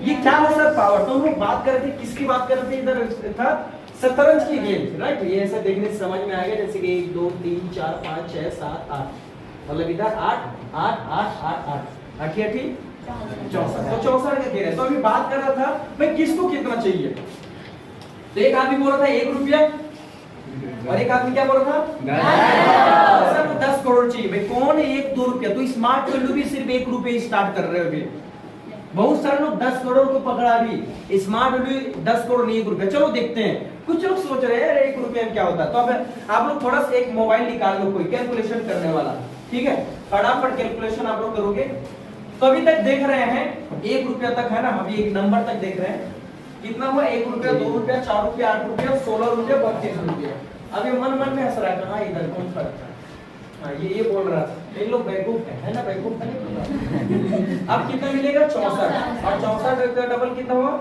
ये क्या है सर पावर? तो हम लोग बात कर रहे थे, किसकी बात कर रहे थे? इधर था शतरंज की गेम, राइट? ये ऐसा देखने से समझ में आ गया, जैसे कि 1 2 3 4 5 6 7 8, मतलब इधर 8 8 8 8 8 8 64, तो 64 का खेल है। तो अभी बात कर रहा था भाई किसको कितना चाहिए। तो एक आदमी बोल रहा था 1 रुपया, और एक आदमी क्या बोल रहा था 10 करोड़ चाहिए। भाई कौन है 1 2 रुपया? तो स्मार्ट वैल्यू भी सिर्फ 1 रुपये स्टार्ट कर रहे हो अभी। बहुत सारे लोग 10 करोड़ को पकड़ा भी, स्मार्ट वैल्यू 10 करोड़ नहीं 1 रुपया। चलो देखते हैं, कुछ लोग सोच रहे हैं 1 रुपये में क्या होता है। तो अब आप लोग थोड़ा सा एक मोबाइल निकाल लो, कोई कैलकुलेशन करने वाला, ठीक है? फटाफट कैलकुलेशन आप लोग करोगे। तो अभी तक देख रहे हैं 1 रुपया तक है ना, अभी एक नंबर तक देख रहे हैं। कितना हुआ? 1 रुपया, 2 रुपया, 4 रुपया, 8 रुपया, 16 रुपया, 32 रुपया। अभी मन मन में हंस रहा है, हाँ इधर कौन फर्क है? हाँ ये बोल रहा था, ये लोग बेवकूफ है ना, बेवकूफ है। अब कितना मिलेगा? 64, और 64 का डबल कितना हुआ?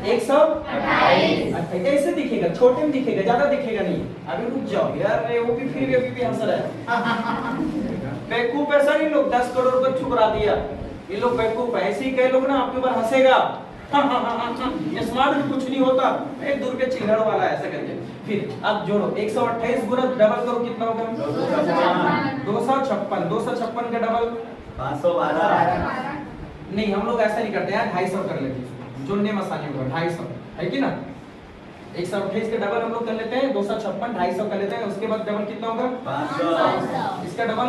128। कैसे दिखेगा? छोटे में दिखेगा, ज्यादा दिखेगा नहीं। अभी रुक जाओ यार, वो भी फिर अभी भी हंस रहा है। बेवकूफ ऐसा नहीं, लोग 10 करोड़ को ठुकरा दिया, ये लोग बेवकूफ है। ऐसे ही कई लोग ना आपके ऊपर हंसेगा, ये स्मार्ट भी कुछ नहीं होता, 1 2 रुपये चिल्लड़ वाला ऐसा करके। फिर अब जोड़ो, 128 गुना डबल करो, कितना होगा? 256। 256 का डबल 512। नहीं, हम लोग ऐसा नहीं करते यार, 250 कर लेते हैं, जोड़ने में आसानी होगा। 250 है कि ना? 128 का डबल हम लोग कर लेते हैं, 256 250 कर लेते हैं। उसके बाद डबल कितना होगा? 500। इसका डबल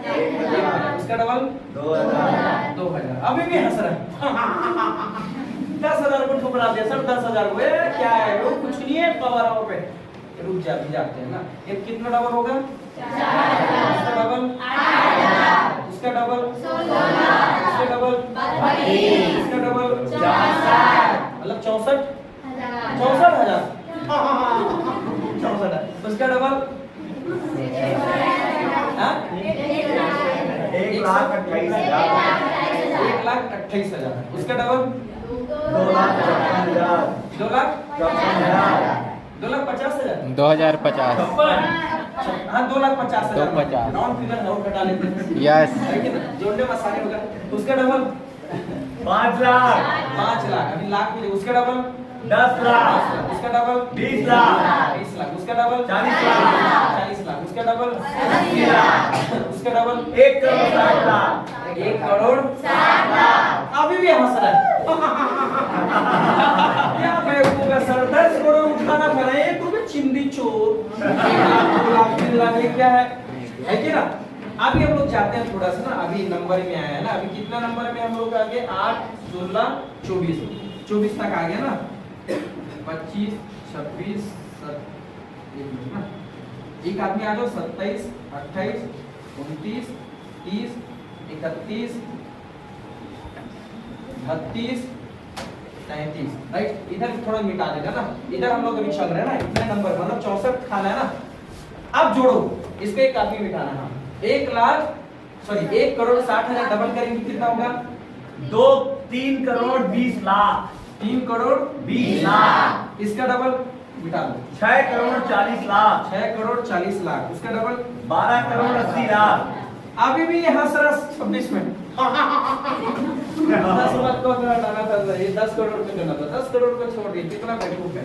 उसका डबल 2000। अभी भी हंस रहा है 10,000 को ठुकरा दिया सर 10,000 को। क्या है वो कुछ नहीं है पावर ऑफ पे। रुक जाते हैं ना। ये कितना डबल होगा? 4,000। उसका डबल 8,000। उसका डबल 16,000। उसका डबल 32। उसका डबल 64,000। मतलब 64,000। 64,000। उसका डबल 1,28,000। उसका डबल 2,50,000। 2,50,000। 2050। हाँ 2,50,000। राउंड फिगर नोट घटा लेते हैं। यस। जोड़ने में आसानी होगा। उसका डबल 5 लाख। 5 लाख। अभी लाख में उसका डबल 10 लाख। उसका डबल 20 लाख। 20 लाख। उसका डबल 40 लाख। 40 लाख। उसका डबल 80 लाख। उसका डबल 1 करोड़ 60 लाख। 1 करोड़ 60 लाख। अभी भी हंस रहा है। क्या बेवकूफ है सर। 10 करोड़ उठाना था ना 1 रुपए चिंदी चोर। 1 लाख 2 लाख 3 लाख ये क्या है कि ना। अभी हम लोग जाते हैं थोड़ा सा ना। अभी नंबर में आया है ना। अभी कितना नंबर में हम लोग आगे 8 16 24 24 तक आ गया ना। 25 26 ना। एक आदमी आ जाओ 27 28 29 30 31 32 33 राइट। इधर थोड़ा मिटा देगा ना। इधर हम लोग अभी चल रहे हैं ना। इतने नंबर मतलब 64 खाना है ना। अब जोड़ो इसको एक काफी मिटाना है। 1 करोड़ 60,000 डबल करेंगे कितना होगा? 3 करोड़ 20 लाख। 3 करोड़ 20 लाख। इसका डबल मिटा दो। 6 करोड़ 40 लाख। 6 करोड़ 40 लाख। उसका डबल 12 करोड़ 80 लाख। अभी भी यहाँ सर 26 में 10 लाख को अगर हटाना था ये 10 करोड़ में करना था। 10 करोड़ को छोड़ दिए। कितना बेवकूफ है।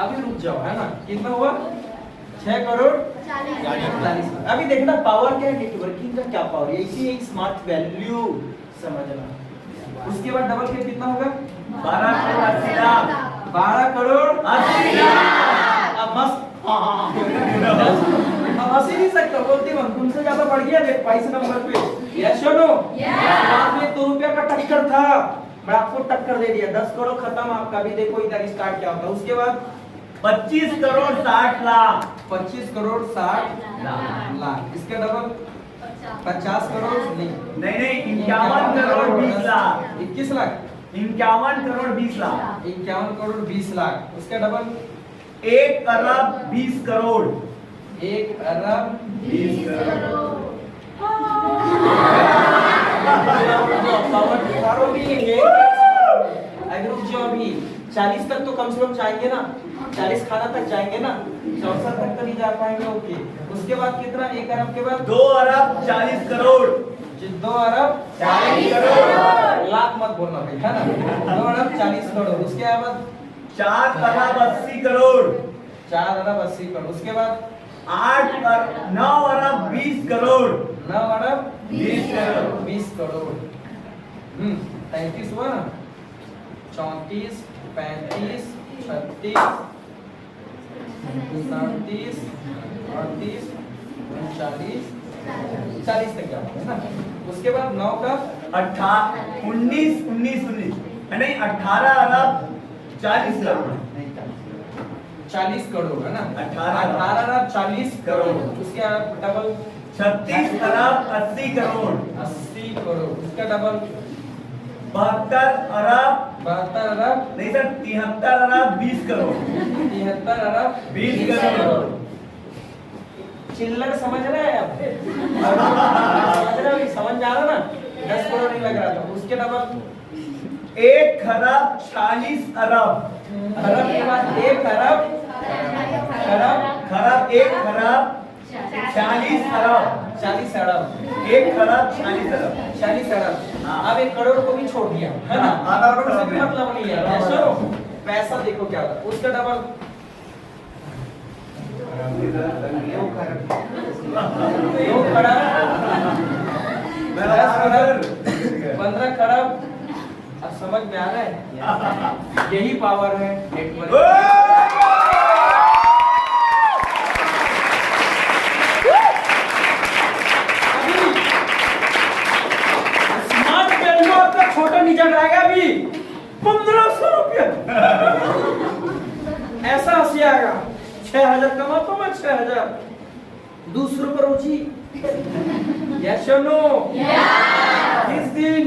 अभी रुक जाओ है ना। कितना हुआ? 6 करोड़ 40 लाख। अभी देखना पावर क्या है नेटवर्किंग का क्या पावर है। इसी एक स्मार्ट वैल्यू समझना। उसके बाद डबल के कितना होगा? 12 करोड़ 80 लाख। 12 करोड़ 80 लाख। अब बस अब हंसी नहीं सकता। बोलती हूँ तुमसे ज्यादा बढ़ गया देख 22 नंबर पे। यस सुनो बाद में 2 रुपया का टक्कर था। मैं आपको टक्कर दे दिया। 10 करोड़ खत्म आपका। भी देखो इधर स्टार्ट क्या होता है। उसके बाद 25 करोड़ 60 लाख। 25 करोड़ 60 लाख। इसका डबल 50 करोड़ नहीं 51 करोड़ 20 लाख। 21 लाख। 51 करोड़ 20 लाख। 51 करोड़ 20 लाख। उसका डबल 1 अरब 20 करोड़। 1 अरब 20 करोड़। पावर भी है। अगर जो अभी 40 तक तो कम से कम जाएंगे ना। 40 खाना तक जाएंगे ना। 64 तक तो नहीं जा पाएंगे। ओके। उसके बाद कितना? 1 अरब के बाद 2 अरब 40 करोड़। 2 अरब 40 करोड़। लाख मत बोलना भाई है ना। 2 अरब 40 करोड़। उसके बाद 4 अरब 80 करोड़। 4 अरब 80 करोड़। उसके बाद 9 अरब 20 करोड़। 9 अरब 20 करोड़। 20 करोड़। 33 हुआ ना। 34 35 36 37 38 39 40 तक जाता है ना। उसके बाद 9 का 19 नहीं 18 अरब 40 लाख। 40 करोड़ है ना। 18 अरब 40 करोड़। उसके डबल 36 अरब 80 करोड़। 80 करोड़। उसका डबल 72 अरब नहीं सर 73 अरब 20 करोड़। 73 अरब 20 करोड़। चिल्लर समझ रहे हैं आप? समझ जा रहा ना। 10 करोड़ नहीं लग रहा था। उसके डबल 1 खरब 40 अरब। अरब के बाद 1 अरब खरब 1 खरब 40 अरब। 40 अरब 1 खरब 40 अरब। 40 अरब। अब 1 करोड़ को भी छोड़ दिया है ना। करोड़ से भी मतलब नहीं है। सुनो पैसा देखो क्या होता है। उसका डबल 2 खरब 15 खरब। अब समझ में आ रहा है। यही पावर है नेटवर्क। अभी जाएगा। 6000 कमाता मैं 6000 दूसरों पर रोजी। यस और नो? जिस दिन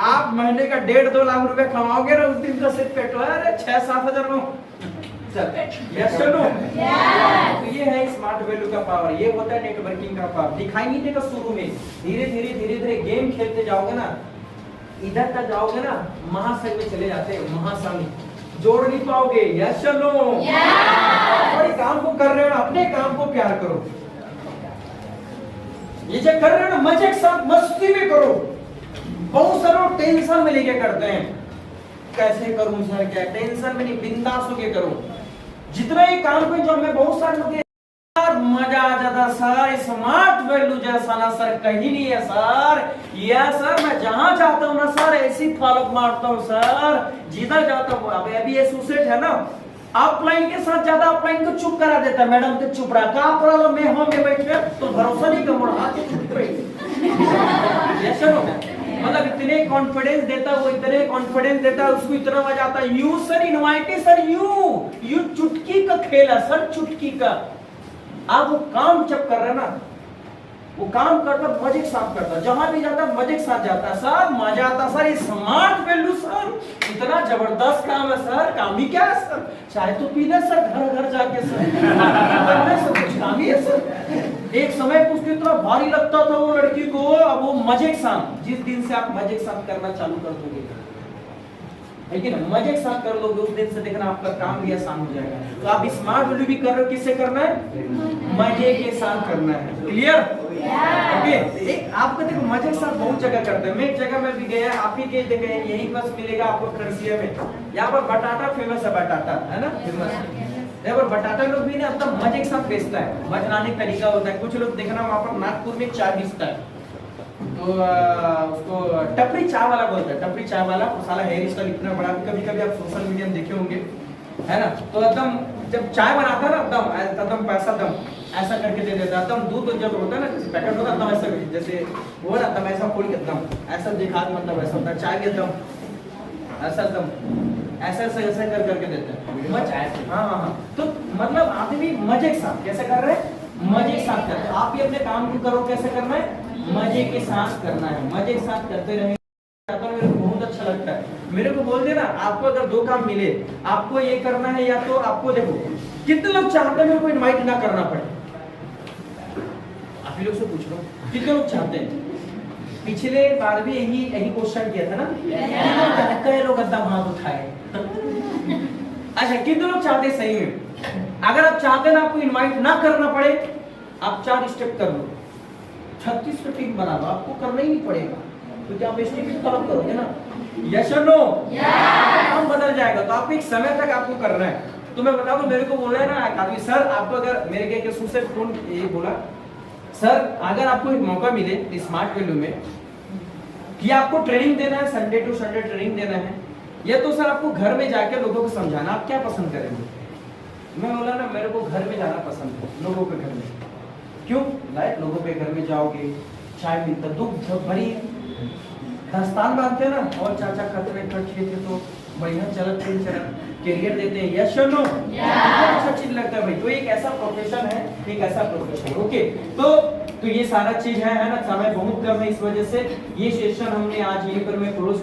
आप महीने का 1.5-2 लाख रुपए कमाओगे ना, उस दिन का सिर्फ पेट्रोल 6-7 हजार में। यस और नो? तो ये है स्मार्ट वैल्यू का पावर, ये होता है नेटवर्किंग का पावर। दिखाई नहीं देगा शुरू में, धीरे धीरे गेम खेलते जाओगे ना, इधर तक जाओगे ना, महासंघ में चले जाते हैं। महासंघ जोड़ नहीं पाओगे। यस और नो? बड़े काम को कर रहे हो ना, अपने काम को प्यार करो। ये जो कर रहे हो ना, मजे के साथ मस्ती में करो। बहुत सारे लोग टेंशन में लेके करते हैं, कैसे करूं सर, क्या टेंशन में नहीं, बिंदास होके करो। जितना ही काम पे जो मैं बहुत सारे लोग यार मजा आ जाता सर, स्मार्ट वैल्यू जैसा ना सर कहीं नहीं है सर। या सर मैं जहां जाता हूं ना सर ऐसी फॉलो मारता हूं सर, जिधर जाता हूं। अभी एसोसिएट है ना, ऑफलाइन के साथ ज्यादा ऑफलाइन को चुप करा देता है। मैडम तो चुप रहा, कहा प्रॉब्लम में हम में बैठे तो भरोसा नहीं कर रहा, आके चुप रही। Yes sir? मतलब इतने कॉन्फिडेंस देता है वो, इतने कॉन्फिडेंस देता है, उसको इतना मजा आता है। You sir invited sir, you चुटकी का खेल है सर, चुटकी का। आप वो काम जब कर रहे हैं ना, वो काम करता मजे के साथ करता, जहां भी जाता मजे के साथ जाता सर, मजा आता सर। ये स्मार्ट वैल्यू सर इतना जबरदस्त काम है सर। काम ही क्या है सर, चाय तो पीना सर घर घर जाके सर, सब कुछ काम ही है सर। एक समय पे उसको इतना भारी लगता था वो लड़की को, अब वो मजे के साथ, जिस दिन से आप मजे के साथ करना चालू कर दोगे, लेकिन मजे के साथ कर लोगे, उस दिन से देखना आपका काम भी आसान हो जाएगा। तो आप स्मार्ट वैल्यू भी कर रहे हो, किससे करना है? मजे के साथ करना है। क्लियर? ओके। एक आपको देखो मजे के साथ बहुत जगह करते हैं। मैं एक जगह में भी गया, आप ही के जगह यही बस मिलेगा आपको खरसिया में। यहाँ पर बटाटा फेमस है, बटाटा है ना फेमस। यहाँ पर बटाटा लोग भी ना अपना मजे के साथ बेचता है, बनाने का तरीका होता है। कुछ लोग देखना वहाँ पर नागपुर में चाय बेचता है, तो उसको टपरी चाय वाला बोलते हैं। टपरी चाय वाला साला हेयर स्टाइल इतना बड़ा, कभी आप सोशल मीडिया में देखे होंगे, है ना? तो एकदम जब चाय बनाता है ना, एकदम पैसा दम ऐसा करके दे देता है। एकदम दूध जब होता है ना, जैसे पैकेट होता है एकदम ऐसा, जैसे वो ना एकदम ऐसा खोल के एकदम ऐसा दिखा, मतलब ऐसा होता है। चाय भी एकदम ऐसा एकदम ऐसा ऐसा कर करके देते हैं। हाँ। तो मतलब आदमी मजे के साथ कैसे कर रहे हैं? मजे के साथ करते हैं। आप भी अपने काम को करो, कैसे करना है? मजे के साथ करना है। मजे के साथ करते रहेंगे, मेरे को बहुत अच्छा लगता है। मेरे को बोल देना, आपको अगर 2 काम मिले, आपको ये करना है, या तो आपको देखो कितने लोग चाहते हैं मेरे को इनवाइट ना करना पड़े। आप ही लोग से पूछ रहा हूँ, कितने लोग चाहते हैं? पिछले बार भी यही क्वेश्चन किया था ना, कई लोग एकदम हाथ उठाए। अच्छा, कितने लोग चाहते हैं सही में? अगर आप चाहते हैं ना आपको इनवाइट ना करना पड़े, आप 4 स्टेप कर लो। 36 का टीम बना लो, आपको करना ही नहीं पड़ेगा, क्योंकि आप स्टेप फॉलो करोगे ना। यस और नो? काम बदल जाएगा। तो आप एक समय तक आपको करना है। तो मैं बता दूं, मेरे को बोला है ना आदमी, सर आपको अगर मेरे के से फोन ये बोला, सर अगर आपको एक मौका मिले स्मार्ट वैल्यू में कि आपको ट्रेनिंग देना है, संडे टू संडे ट्रेनिंग देना है, या तो सर आपको घर में जाके लोगों को समझाना, आप क्या पसंद करेंगे? मैं बोला ना मेरे को घर में जाना पसंद है, लोगों के घर में। क्यों? लाइक लोगों के घर में जाओगे, चाय मिलता, दुख भरी दास्तान बांधते हैं ना, और चाचा खतरे खर्चे थे तो बढ़िया चलते कैरियर देते हैं। यस और नो? अच्छा चीज लगता है भाई। तो एक ऐसा प्रोफेशन है, एक ऐसा प्रोफेशन। ओके, तो ये सारा चीज है ना। समय बहुत कम है, इस वजह से ये सेशन हमने आज यहीं पर मैं क्लोज